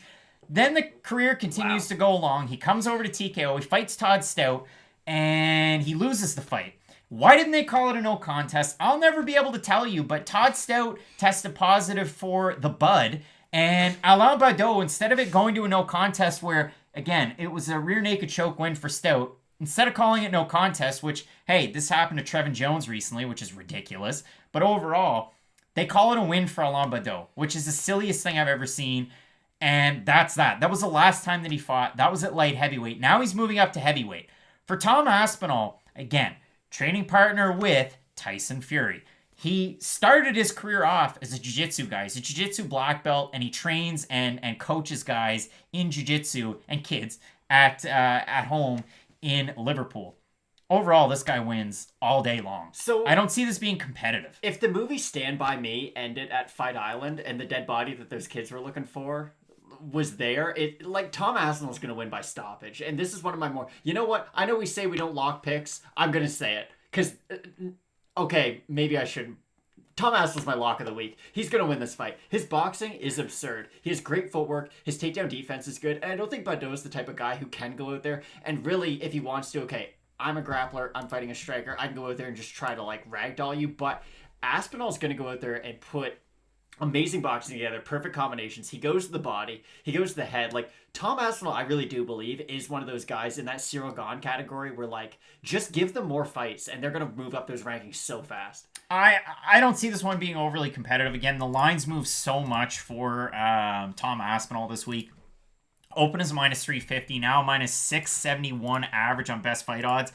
Then the career continues to go along. He comes over to TKO. He fights Todd Stout, and he loses the fight. Why didn't they call it a no contest? I'll never be able to tell you, but Todd Stout tested positive for the bud. And Alain Baudot, instead of it going to a no contest where, again, it was a rear naked choke win for Stout, instead of calling it no contest, which, hey, this happened to Trevin Jones recently, which is ridiculous. But overall, they call it a win for Alain Baudot, which is the silliest thing I've ever seen. And that's that. That was the last time that he fought. That was at light heavyweight. Now he's moving up to heavyweight. For Tom Aspinall, again, training partner with Tyson Fury. He started his career off as a jiu-jitsu guy. He's a jiu-jitsu black belt, and he trains and coaches guys in jiu-jitsu and kids at home in Liverpool. Overall, this guy wins all day long. So I don't see this being competitive. If the movie Stand By Me ended at Fight Island and the dead body that those kids were looking for was there, it like Tom Aspinall's going to win by stoppage. And this is one of my more... You know what? I know we say we don't lock picks. I'm going to say it. Because... okay, maybe I shouldn't. Tom Aspinall's my lock of the week. He's going to win this fight. His boxing is absurd. He has great footwork. His takedown defense is good. And I don't think Baudot is the type of guy who can go out there and really, if he wants to, okay, I'm a grappler, I'm fighting a striker, I can go out there and just try to like ragdoll you. But Aspinall's going to go out there and put amazing boxing together, perfect combinations. He goes to the body, he goes to the head. Like, Tom Aspinall, I really do believe, is one of those guys in that Cyril Gane category where, like, just give them more fights and they're going to move up those rankings so fast. I don't see this one being overly competitive. Again, the lines move so much for Tom Aspinall this week. Open is minus 350, now minus 671 average on best fight odds.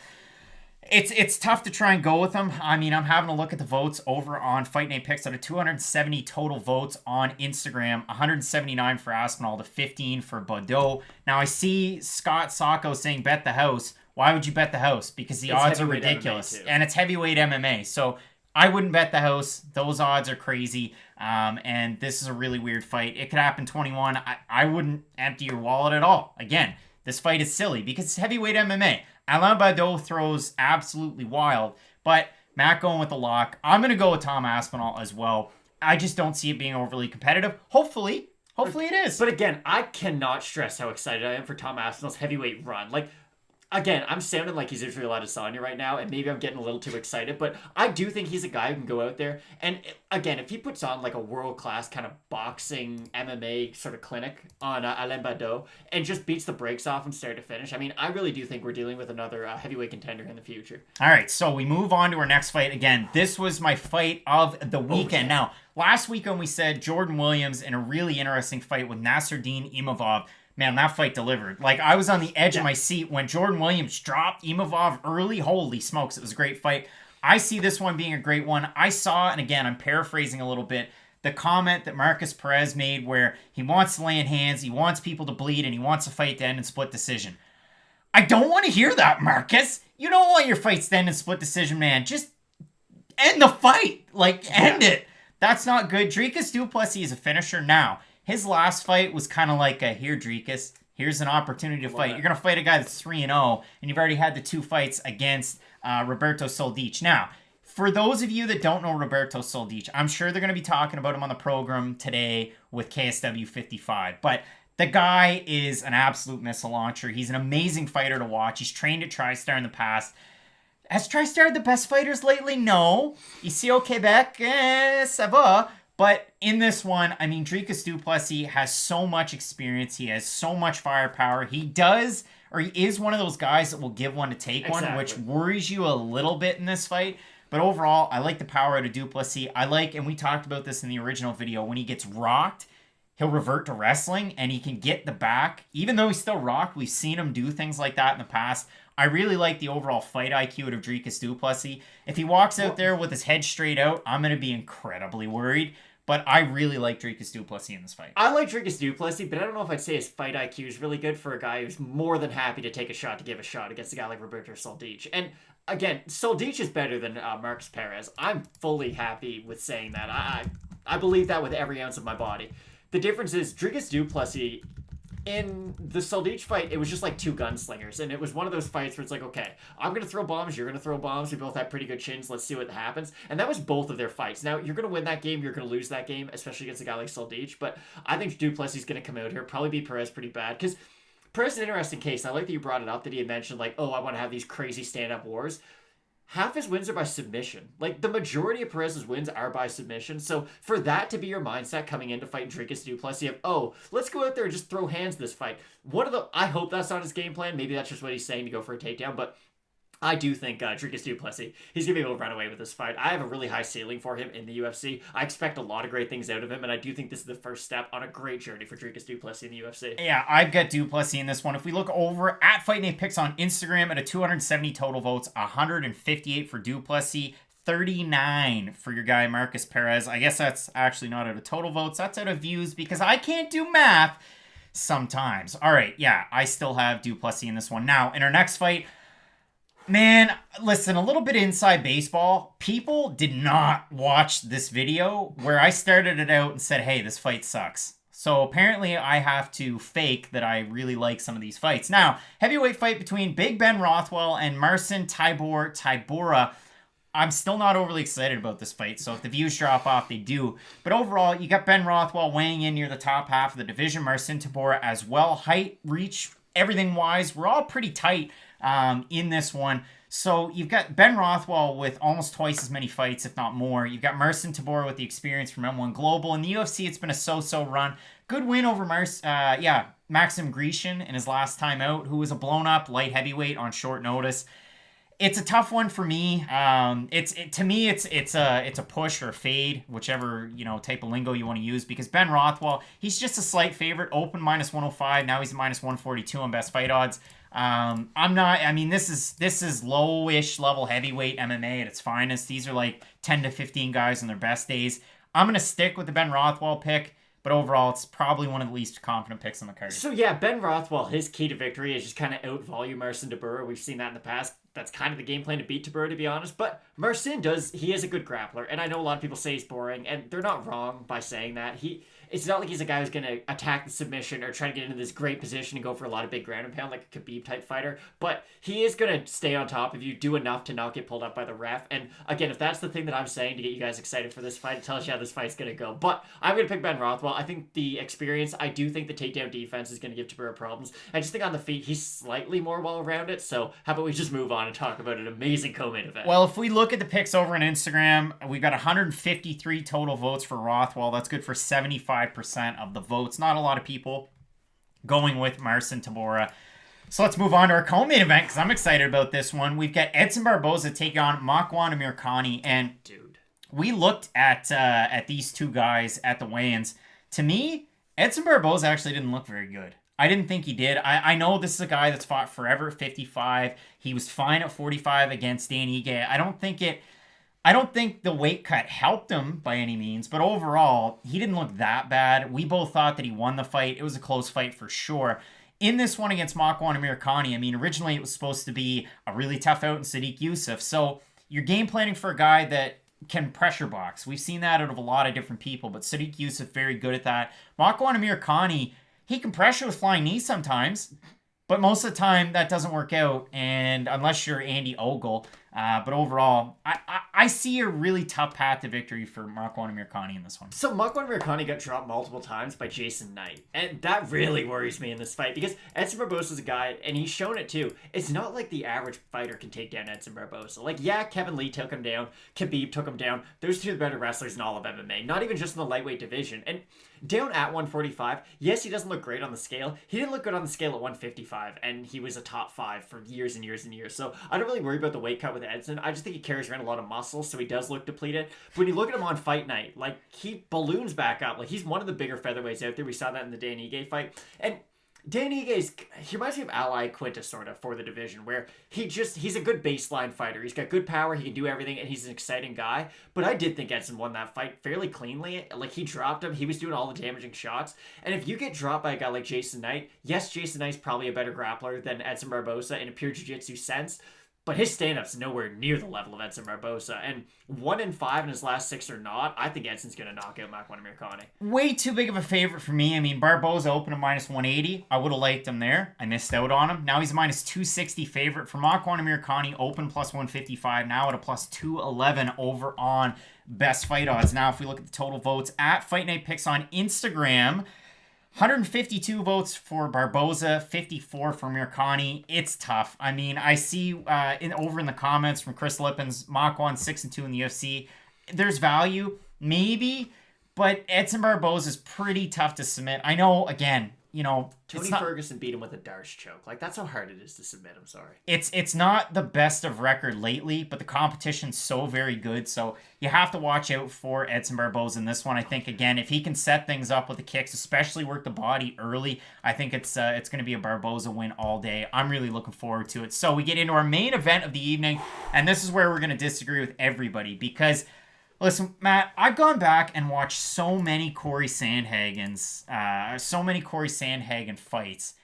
It's tough to try and go with them. I mean, I'm having a look at the votes over on Fight Night Picks. Out of 270 total votes on Instagram, 179 for Aspinall to 15 for Baudot. Now, I see Scott Sacco saying bet the house. Why would you bet the house? Because the odds are ridiculous. And it's heavyweight MMA. So I wouldn't bet the house. Those odds are crazy. And this is a really weird fight. It could happen 21. I wouldn't empty your wallet at all. Again, this fight is silly because it's heavyweight MMA. Alain Baudot throws absolutely wild, but Matt going with the lock. I'm going to go with Tom Aspinall as well. I just don't see it being overly competitive. Hopefully it is. But again, I cannot stress how excited I am for Tom Aspinall's heavyweight run. Like, again, I'm sounding like he's Israel Adesanya right now, and maybe I'm getting a little too excited, but I do think he's a guy who can go out there. And again, if he puts on like a world-class kind of boxing MMA sort of clinic on Alain Baudot and just beats the brakes off from start to finish, I mean, I really do think we're dealing with another heavyweight contender in the future. All right, so we move on to our next fight. Again, this was my fight of the weekend. Now, last weekend we said Jordan Williams in a really interesting fight with Nasruddin Imavov. Man, that fight delivered. Like, I was on the edge of my seat when Jordan Williams dropped Imavov early. Holy smokes, it was a great fight. I see this one being a great one. I saw, and again, I'm paraphrasing a little bit, the comment that Markus Perez made where he wants to lay in hands, he wants people to bleed, and he wants a fight to end in split decision. I don't want to hear that, Markus. You don't want your fights to end in split decision, man. Just end the fight. Like, end it. That's not good. Dricus du Plessis is a finisher now. His last fight was kind of like here, Dricus, here's an opportunity to fight. You're going to fight a guy that's 3-0, and you've already had the 2 fights against Roberto Soldic. Now, for those of you that don't know Roberto Soldic, I'm sure they're going to be talking about him on the program today with KSW 55. But the guy is an absolute missile launcher. He's an amazing fighter to watch. He's trained at TriStar in the past. Has TriStar the best fighters lately? No. Ici au Quebec, ça va. But in this one, I mean, Dricus du Plessis has so much experience. He has so much firepower. He is one of those guys that will give one to take one, which worries you a little bit in this fight. But overall, I like the power out of du Plessis. And we talked about this in the original video, when he gets rocked, he'll revert to wrestling and he can get the back. Even though he's still rocked, we've seen him do things like that in the past. I really like the overall fight IQ of Dricus du Plessis. If he walks out there with his head straight out, I'm going to be incredibly worried. But I really like Dricus du Plessis in this fight. I like Dricus du Plessis, but I don't know if I'd say his fight IQ is really good for a guy who's more than happy to take a shot to give a shot against a guy like Roberto Soldic. And again, Soldic is better than Markus Perez. I'm fully happy with saying that. I believe that with every ounce of my body. The difference is Dricus du Plessis, in the Soldic fight, it was just like 2 gunslingers. And it was one of those fights where it's like, okay, I'm going to throw bombs, you're going to throw bombs. We both have pretty good chins. Let's see what happens. And that was both of their fights. Now, you're going to win that game. You're going to lose that game, especially against a guy like Soldic. But I think du Plessis is going to come out here, probably beat Perez pretty bad. Because Perez is an interesting case. And I like that you brought it up, that he had mentioned, like, oh, I want to have these crazy stand-up wars. Half his wins are by submission. Like, the majority of Perez's wins are by submission. So for that to be your mindset coming in to fight Dricus du Plessis of, oh, let's go out there and just throw hands this fight. I hope that's not his game plan. Maybe that's just what he's saying to go for a takedown. But I do think Dricus du Plessis, he's going to be able to run away with this fight. I have a really high ceiling for him in the UFC. I expect a lot of great things out of him, and I do think this is the first step on a great journey for Dricus du Plessis in the UFC. Yeah, I've got du Plessis in this one. If we look over at Fight Night Picks on Instagram, at a 270 total votes, 158 for du Plessis, 39 for your guy Markus Perez. I guess that's actually not out of total votes. That's out of views because I can't do math sometimes. All right, yeah, I still have du Plessis in this one. Now, in our next fight, man, listen, a little bit inside baseball. People did not watch this video where I started it out and said, hey, this fight sucks. So apparently I have to fake that I really like some of these fights. Now, heavyweight fight between Big Ben Rothwell and Marcin Tybura. I'm still not overly excited about this fight, so if the views drop off, they do. But overall, you got Ben Rothwell weighing in near the top half of the division. Marcin Tybura as well. Height, reach, everything-wise, we're all pretty tight in this one. So you've got Ben Rothwell with almost twice as many fights, if not more. You've got Marcin Tybura with the experience from M1 Global. In the UFC, it's been a so-so run. Good win over Maxim Grishin in his last time out, who was a blown-up light heavyweight on short notice. It's a tough one for me. To me, it's a push or a fade, whichever type of lingo you want to use. Because Ben Rothwell, he's just a slight favorite, open -105. Now he's -142 on best fight odds. This is low-ish level heavyweight MMA at its finest. These are like 10 to 15 guys on their best days. I'm gonna stick with the Ben Rothwell pick. But overall, it's probably one of the least confident picks on the card. So yeah, Ben Rothwell, his key to victory is just kind of out-volume Marcin Tybura. We've seen that in the past. That's kind of the game plan to beat Tybura, to be honest. But Marcin he is a good grappler. And I know a lot of people say he's boring, and they're not wrong by saying that. It's not like he's a guy who's going to attack the submission or try to get into this great position and go for a lot of big ground and pound like a Khabib-type fighter. But he is going to stay on top of you, do enough to not get pulled up by the ref. And again, if that's the thing that I'm saying to get you guys excited for this fight, it tells you how this fight's going to go. But I'm going to pick Ben Rothwell. I think the experience, I do think the takedown defense is going to give Tybura problems. I just think on the feet, he's slightly more well-rounded. So how about we just move on and talk about an amazing co-main event? Well, if we look at the picks over on Instagram, we've got 153 total votes for Rothwell. That's good for 75% of the votes. Not a lot of people going with Marcin Tybura. So let's move on to our co-main event because I'm excited about this one. We've got Edson Barboza taking on Makwan Amirkhani, and dude, we looked at these two guys at the weigh-ins. To me, Edson Barboza actually didn't look very good. I didn't think he did. I know this is a guy that's fought forever at 55. He was fine at 45 against Dan Ige. I don't think the weight cut helped him by any means, but overall, he didn't look that bad. We both thought that he won the fight. It was a close fight for sure. In this one against Makwan Amirkhani, I mean, originally it was supposed to be a really tough out in Sadiq Yusuff. So you're game planning for a guy that can pressure box. We've seen that out of a lot of different people, but Sadiq Yusuff very good at that. Makwan Amirkhani, he can pressure with flying knees sometimes, but most of the time that doesn't work out, and unless you're Andy Ogle. But overall, I see a really tough path to victory for Makwan Amirkhani in this one. So Makwan Amirkhani got dropped multiple times by Jason Knight, and that really worries me in this fight because Edson Barboza is a guy, and he's shown it too. It's not like the average fighter can take down Edson Barboza. Like, yeah, Kevin Lee took him down, Khabib took him down. Those two are the better wrestlers in all of MMA, not even just in the lightweight division. And down at 145, yes, he doesn't look great on the scale. He didn't look good on the scale at 155, and he was a top 5 for years and years and years. So I don't really worry about the weight cut with Edson. I just think he carries around a lot of muscle, so he does look depleted. But when you look at him on Fight Night, like, he balloons back up. Like, he's one of the bigger featherweights out there. We saw that in the Dan Ige fight. And Dan Ige he reminds me of Ally Quintus, sort of, for the division, where he's a good baseline fighter. He's got good power, he can do everything, and he's an exciting guy. But I did think Edson won that fight fairly cleanly. Like, he dropped him, he was doing all the damaging shots. And if you get dropped by a guy like Jason Knight, yes, Jason Knight's probably a better grappler than Edson Barboza in a pure jiu-jitsu sense, but his stand-up's nowhere near the level of Edson Barboza. And 1-5 in his last 6 or not, I think Edson's going to knock out Makwan Amirkhani. Way too big of a favorite for me. I mean, Barboza opened at minus 180. I would have liked him there. I missed out on him. Now he's a minus 260 favorite. For Makwan Amirkhani, open plus 155. Now at a plus 211 over on Best Fight Odds. Now, if we look at the total votes at Fight Night Picks on Instagram, 152 votes for Barboza, 54 for Amirkhani. It's tough. I mean, I see over in the comments from Chris Lippens, Makwan 6-2 in the UFC. There's value, maybe, but Edson Barboza is pretty tough to submit. I know, again, you know, Tony Ferguson beat him with a Darce choke. Like, that's how hard it is to submit him, sorry. It's not the best of record lately, but the competition's so very good, so you have to watch out for Edson Barboza in this one. I think, again, if he can set things up with the kicks, especially work the body early, I think it's going to be a Barboza win all day. I'm really looking forward to it. So we get into our main event of the evening, and this is where we're going to disagree with everybody because, listen, Matt, I've gone back and watched so many Cory Sandhagen fights.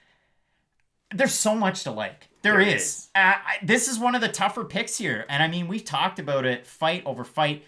There's so much to like. There is. This is one of the tougher picks here. And I mean, we've talked about it fight over fight.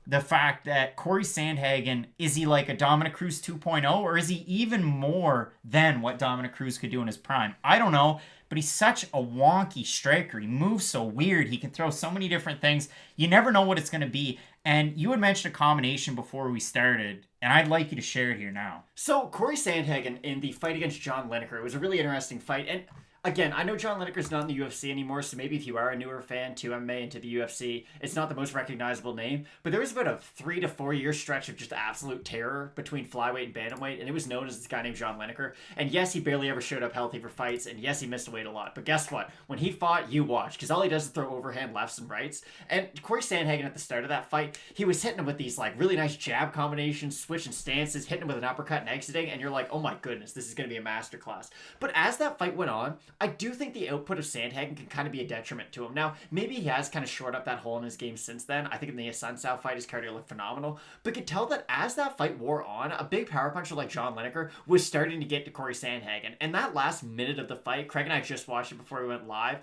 The fact that Cory Sandhagen, is he like a Dominic Cruz 2.0, or is he even more than what Dominic Cruz could do in his prime? I don't know, but he's such a wonky striker. He moves so weird. He can throw so many different things. You never know what it's going to be. And you had mentioned a combination before we started, and I'd like you to share it here now. So, Cory Sandhagen in the fight against John Lineker, it was a really interesting fight. And again, I know John Lineker's not in the UFC anymore, so maybe if you are a newer fan to MMA and to the UFC, it's not the most recognizable name. But there was about a 3 to 4 year stretch of just absolute terror between flyweight and bantamweight, and it was known as this guy named John Lineker. And yes, he barely ever showed up healthy for fights, and yes, he missed weight a lot. But guess what? When he fought, you watched, because all he does is throw overhand lefts and rights. And Cory Sandhagen at the start of that fight, he was hitting him with these like really nice jab combinations, switching stances, hitting him with an uppercut and exiting, and you're like, oh my goodness, this is going to be a masterclass. But as that fight went on, I do think the output of Sandhagen can kind of be a detriment to him. Now, maybe he has kind of shored up that hole in his game since then. I think in the Assunção fight, his cardio looked phenomenal. But could tell that as that fight wore on, a big power puncher like John Lineker was starting to get to Cory Sandhagen. And that last minute of the fight, Craig and I just watched it before we went live.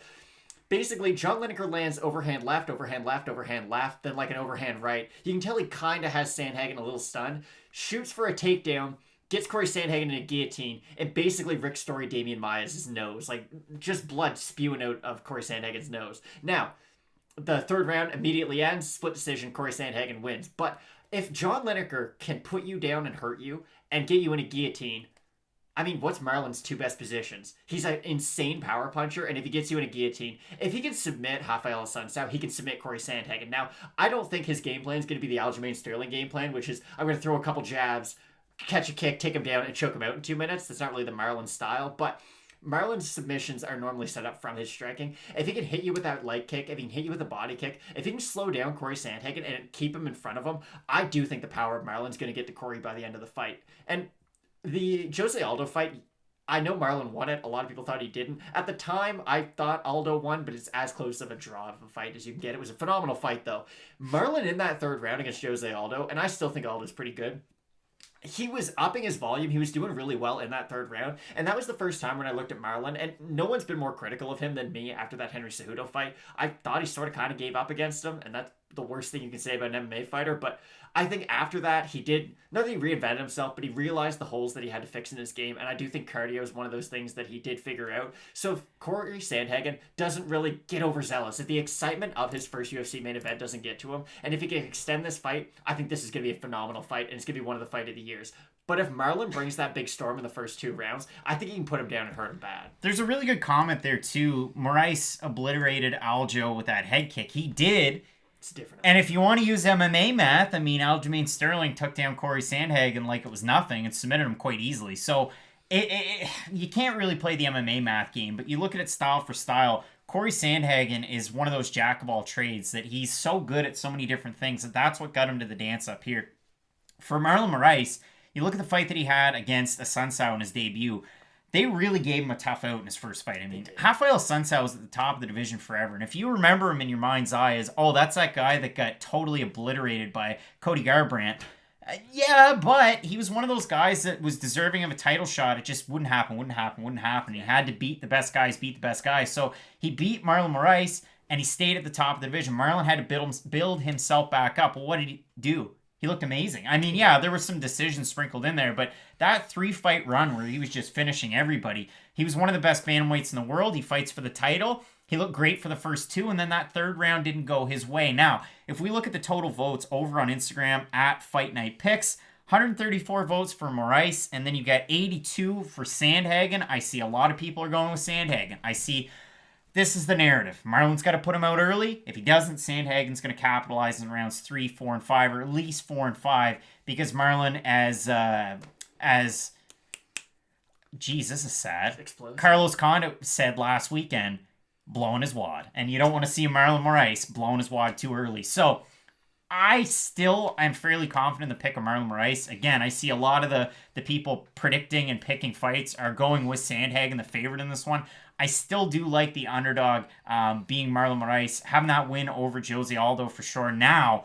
Basically, John Lineker lands overhand left, overhand left, overhand left, then like an overhand right. You can tell he kind of has Sandhagen a little stunned. Shoots for a takedown, gets Cory Sandhagen in a guillotine, and basically Rick Story Damian Maia's nose. Like, just blood spewing out of Cory Sandhagen's nose. Now, the third round immediately ends. Split decision, Cory Sandhagen wins. But if John Lineker can put you down and hurt you and get you in a guillotine, I mean, what's Marlon's two best positions? He's an insane power puncher, and if he gets you in a guillotine, if he can submit Rafael Assunção, he can submit Cory Sandhagen. Now, I don't think his game plan is going to be the Aljamain Sterling game plan, which is I'm going to throw a couple jabs, catch a kick, take him down, and choke him out in 2 minutes. That's not really the Marlon style, but Marlon's submissions are normally set up from his striking. If he can hit you with that leg kick, if he can hit you with a body kick, if he can slow down Cory Sandhagen and keep him in front of him, I do think the power of Marlon's going to get to Cory by the end of the fight. And the Jose Aldo fight, I know Marlon won it. A lot of people thought he didn't. At the time, I thought Aldo won, but it's as close of a draw of a fight as you can get. It was a phenomenal fight, though. Marlon in that third round against Jose Aldo, and I still think Aldo's pretty good. He was upping his volume. He was doing really well in that third round. And that was the first time when I looked at Marlon. And no one's been more critical of him than me after that Henry Cejudo fight. I thought he sort of kind of gave up against him. And that's the worst thing you can say about an MMA fighter. But I think after that, he did, not that he reinvented himself, but he realized the holes that he had to fix in his game. And I do think cardio is one of those things that he did figure out. So if Cory Sandhagen doesn't really get overzealous, if the excitement of his first UFC main event doesn't get to him, and if he can extend this fight, I think this is going to be a phenomenal fight, and it's going to be one of the fight of the years. But if Marlon brings that big storm in the first 2 rounds, I think he can put him down and hurt him bad. There's a really good comment there, too. Moraes obliterated Aljo with that head kick. He did. It's different. And if you want to use MMA math, I mean, Aljamain Sterling took down Cory Sandhagen like it was nothing and submitted him quite easily. So you can't really play the MMA math game, but you look at it style for style. Cory Sandhagen is one of those jack of all trades that he's so good at so many different things that that's what got him to the dance up here. For Marlon Moraes, you look at the fight that he had against Assunção in his debut. They really gave him a tough out in his first fight. I mean, Rafael Assunção was at the top of the division forever. And if you remember him in your mind's eye as, oh, that's that guy that got totally obliterated by Cody Garbrandt. Yeah, but he was one of those guys that was deserving of a title shot. It just wouldn't happen. He had to beat the best guys. So he beat Marlon Moraes, and he stayed at the top of the division. Marlon had to build himself back up. Well, what did he do? He looked amazing. I mean, yeah, there were some decisions sprinkled in there, but that 3-fight run where he was just finishing everybody, he was one of the best bantamweights in the world. He fights for the title. He looked great for the first 2, and then that third round didn't go his way. Now, if we look at the total votes over on Instagram at Fight Night Picks, 134 votes for Moraes, and then you got 82 for Sandhagen. I see a lot of people are going with Sandhagen. I see this is the narrative. Marlon's got to put him out early. If he doesn't, Sandhagen's going to capitalize in rounds 3, 4, and 5, or at least 4 and 5, because Marlon, geez, this is sad. Carlos Condit said last weekend, blowing his wad. And you don't want to see Marlon Moraes blowing his wad too early. So I still am fairly confident in the pick of Marlon Moraes. Again, I see a lot of the people predicting and picking fights are going with Sandhagen, the favorite in this one. I still do like the underdog being Marlon Moraes, having that win over Jose Aldo for sure. Now,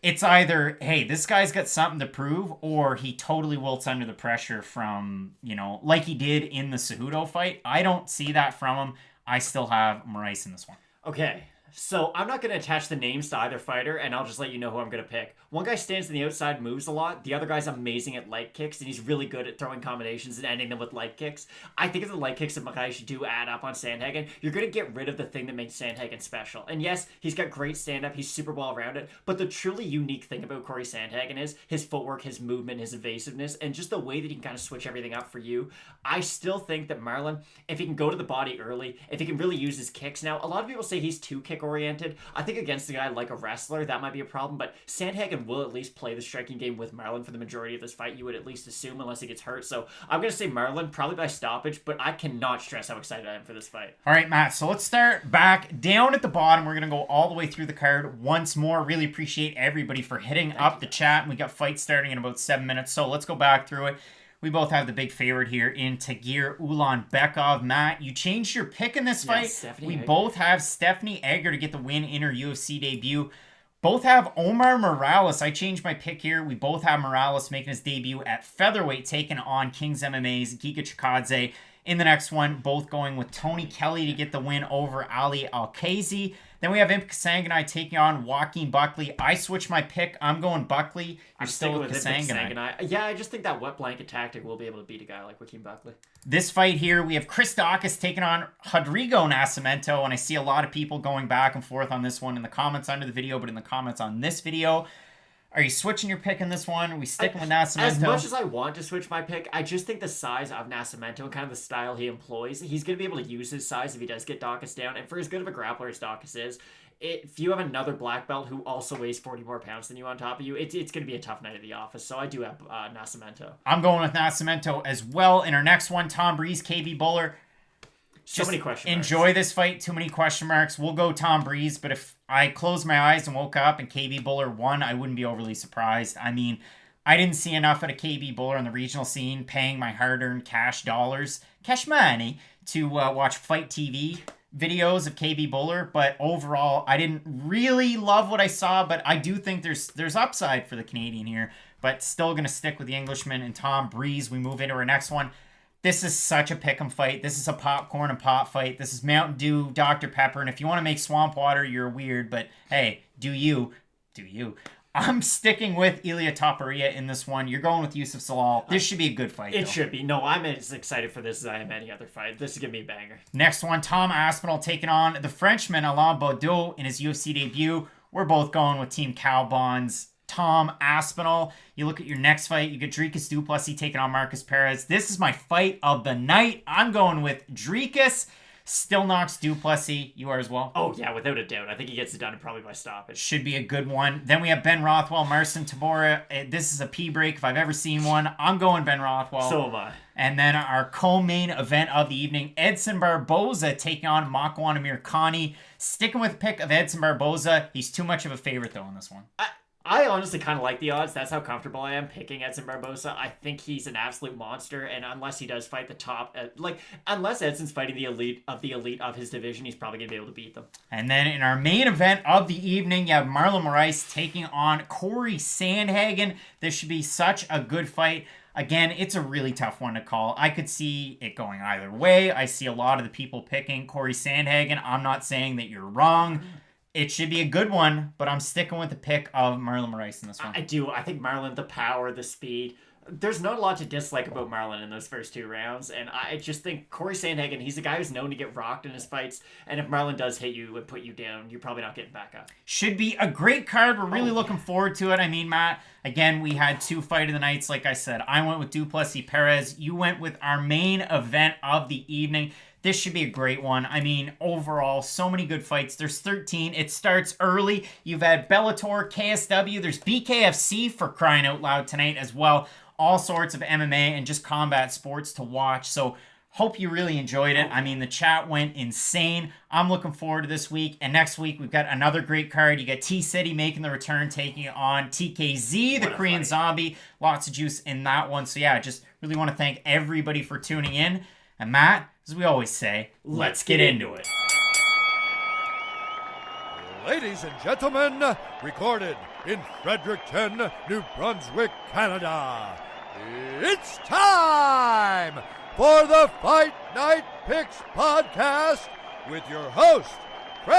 it's either, hey, this guy's got something to prove, or he totally wilts under the pressure from, like he did in the Cejudo fight. I don't see that from him. I still have Moraes in this one. Okay, so I'm not going to attach the names to either fighter, and I'll just let you know who I'm going to pick. One guy stands on the outside, moves a lot. The other guy's amazing at leg kicks, and he's really good at throwing combinations and ending them with leg kicks. I think if the leg kicks of Makwan do add up on Sandhagen, you're going to get rid of the thing that makes Sandhagen special. And yes, he's got great stand-up. He's super well-rounded. But the truly unique thing about Cory Sandhagen is his footwork, his movement, his evasiveness, and just the way that he can kind of switch everything up for you. I still think that Marlon, if he can go to the body early, if he can really use his kicks. Now, a lot of people say he's too kick-oriented. I think against a guy like a wrestler, that might be a problem. But Sandhagen will at least play the striking game with Marlon for the majority of this fight, you would at least assume, unless he gets hurt. So I'm going to say Marlon, probably by stoppage, but I cannot stress how excited I am for this fight. All right, Matt, so let's start back down at the bottom. We're going to go all the way through the card once more. Really appreciate everybody for hitting up the chat. We got fights starting in about 7 minutes, so let's go back through it. We both have the big favorite here in Tagir Ulanbekov. Matt, you changed your pick in this fight. We both have Stephanie Egger to get the win in her UFC debut. Both have Omar Morales. I changed my pick here. We both have Morales making his debut at featherweight, taking on Kings MMA's Giga Chikaze. In the next one, both going with Tony Kelley to get the win over Ali Al-Qaisi. Then we have Kassangna taking on Joaquin Buckley. I switched my pick. I'm going Buckley. You're still with Kassangna. Yeah, I just think that wet blanket tactic will be able to beat a guy like Joaquin Buckley. This fight here, we have Chris Daukaus taking on Rodrigo Nascimento, and I see a lot of people going back and forth on this one in the comments under the video, but in the comments on this video. Are you switching your pick in this one? Are we sticking with Nascimento? As much as I want to switch my pick, I just think the size of Nascimento and kind of the style he employs, he's going to be able to use his size if he does get Daukaus down. And for as good of a grappler as Daukaus is, if you have another black belt who also weighs 40 more pounds than you on top of you, it's going to be a tough night at the office. So I do have Nascimento. I'm going with Nascimento as well. In our next one, Tom Breeze, KB Bhullar. So many question marks. Enjoy this fight. Too many question marks. We'll go Tom Breeze, but if I closed my eyes and woke up and KB Bhullar won, I wouldn't be overly surprised. I mean, I didn't see enough out of KB Bhullar in the regional scene, paying my hard-earned cash money, to watch Fight TV videos of KB Bhullar, but overall, I didn't really love what I saw, but I do think there's upside for the Canadian here, but still going to stick with the Englishman and Tom Breeze. We move into our next one. This is such a pick'em fight. This is a popcorn and pop fight. This is Mountain Dew, Dr. Pepper, and if you want to make swamp water, you're weird, but hey, do you. I'm sticking with Ilia Topuria in this one. You're going with Youssef Zalal. This should be a good fight. It should be. No, I'm as excited for this as I am any other fight. This is going to be a banger. Next one, Tom Aspinall taking on the Frenchman Alain Baudot in his UFC debut. We're both going with Team Cowbonds. Tom Aspinall. You look at your next fight, you get Dricus du Plessis taking on Markus Perez. This is my fight of the night. I'm going with Dricus. Still knocks du Plessis. You are as well? Oh, yeah, without a doubt. I think he gets it done probably by stoppage. Should be a good one. Then we have Ben Rothwell, Marcin Tybura. This is a pee break if I've ever seen one. I'm going Ben Rothwell. So am I. And then our co-main event of the evening, Edson Barboza taking on Makwan Amirkhani. Sticking with the pick of Edson Barboza. He's too much of a favorite, though, in this one. I honestly kind of like the odds. That's how comfortable I am picking Edson Barboza. I think he's an absolute monster, and unless he does fight the top, unless Edson's fighting the elite of his division, he's probably going to be able to beat them. And then in our main event of the evening, you have Marlon Moraes taking on Cory Sandhagen. This should be such a good fight. Again, it's a really tough one to call. I could see it going either way. I see a lot of the people picking Cory Sandhagen. I'm not saying that you're wrong. It should be a good one, but I'm sticking with the pick of Marlon Moraes in this one. I do. I think Marlon, the power, the speed. There's not a lot to dislike about Marlon in those first two rounds, and I just think Cory Sandhagen, he's a guy who's known to get rocked in his fights, and if Marlon does hit you and put you down, you're probably not getting back up. Should be a great card. We're really looking forward to it. I mean, Matt, again, we had two fight of the nights, like I said. I went with du Plessis Perez. You went with our main event of the evening. This should be a great one. I mean, overall, so many good fights. There's 13. It starts early. You've had Bellator, KSW. There's BKFC for crying out loud tonight as well. All sorts of MMA and just combat sports to watch. So hope you really enjoyed it. I mean, the chat went insane. I'm looking forward to this week. And next week, we've got another great card. You got T-City making the return, taking on TKZ, the Korean Zombie. Lots of juice in that one. So yeah, just really want to thank everybody for tuning in. And Matt, as we always say, let's get into it. Ladies and gentlemen, recorded in Fredericton, New Brunswick, Canada, it's time for the Fight Night Picks podcast with your host,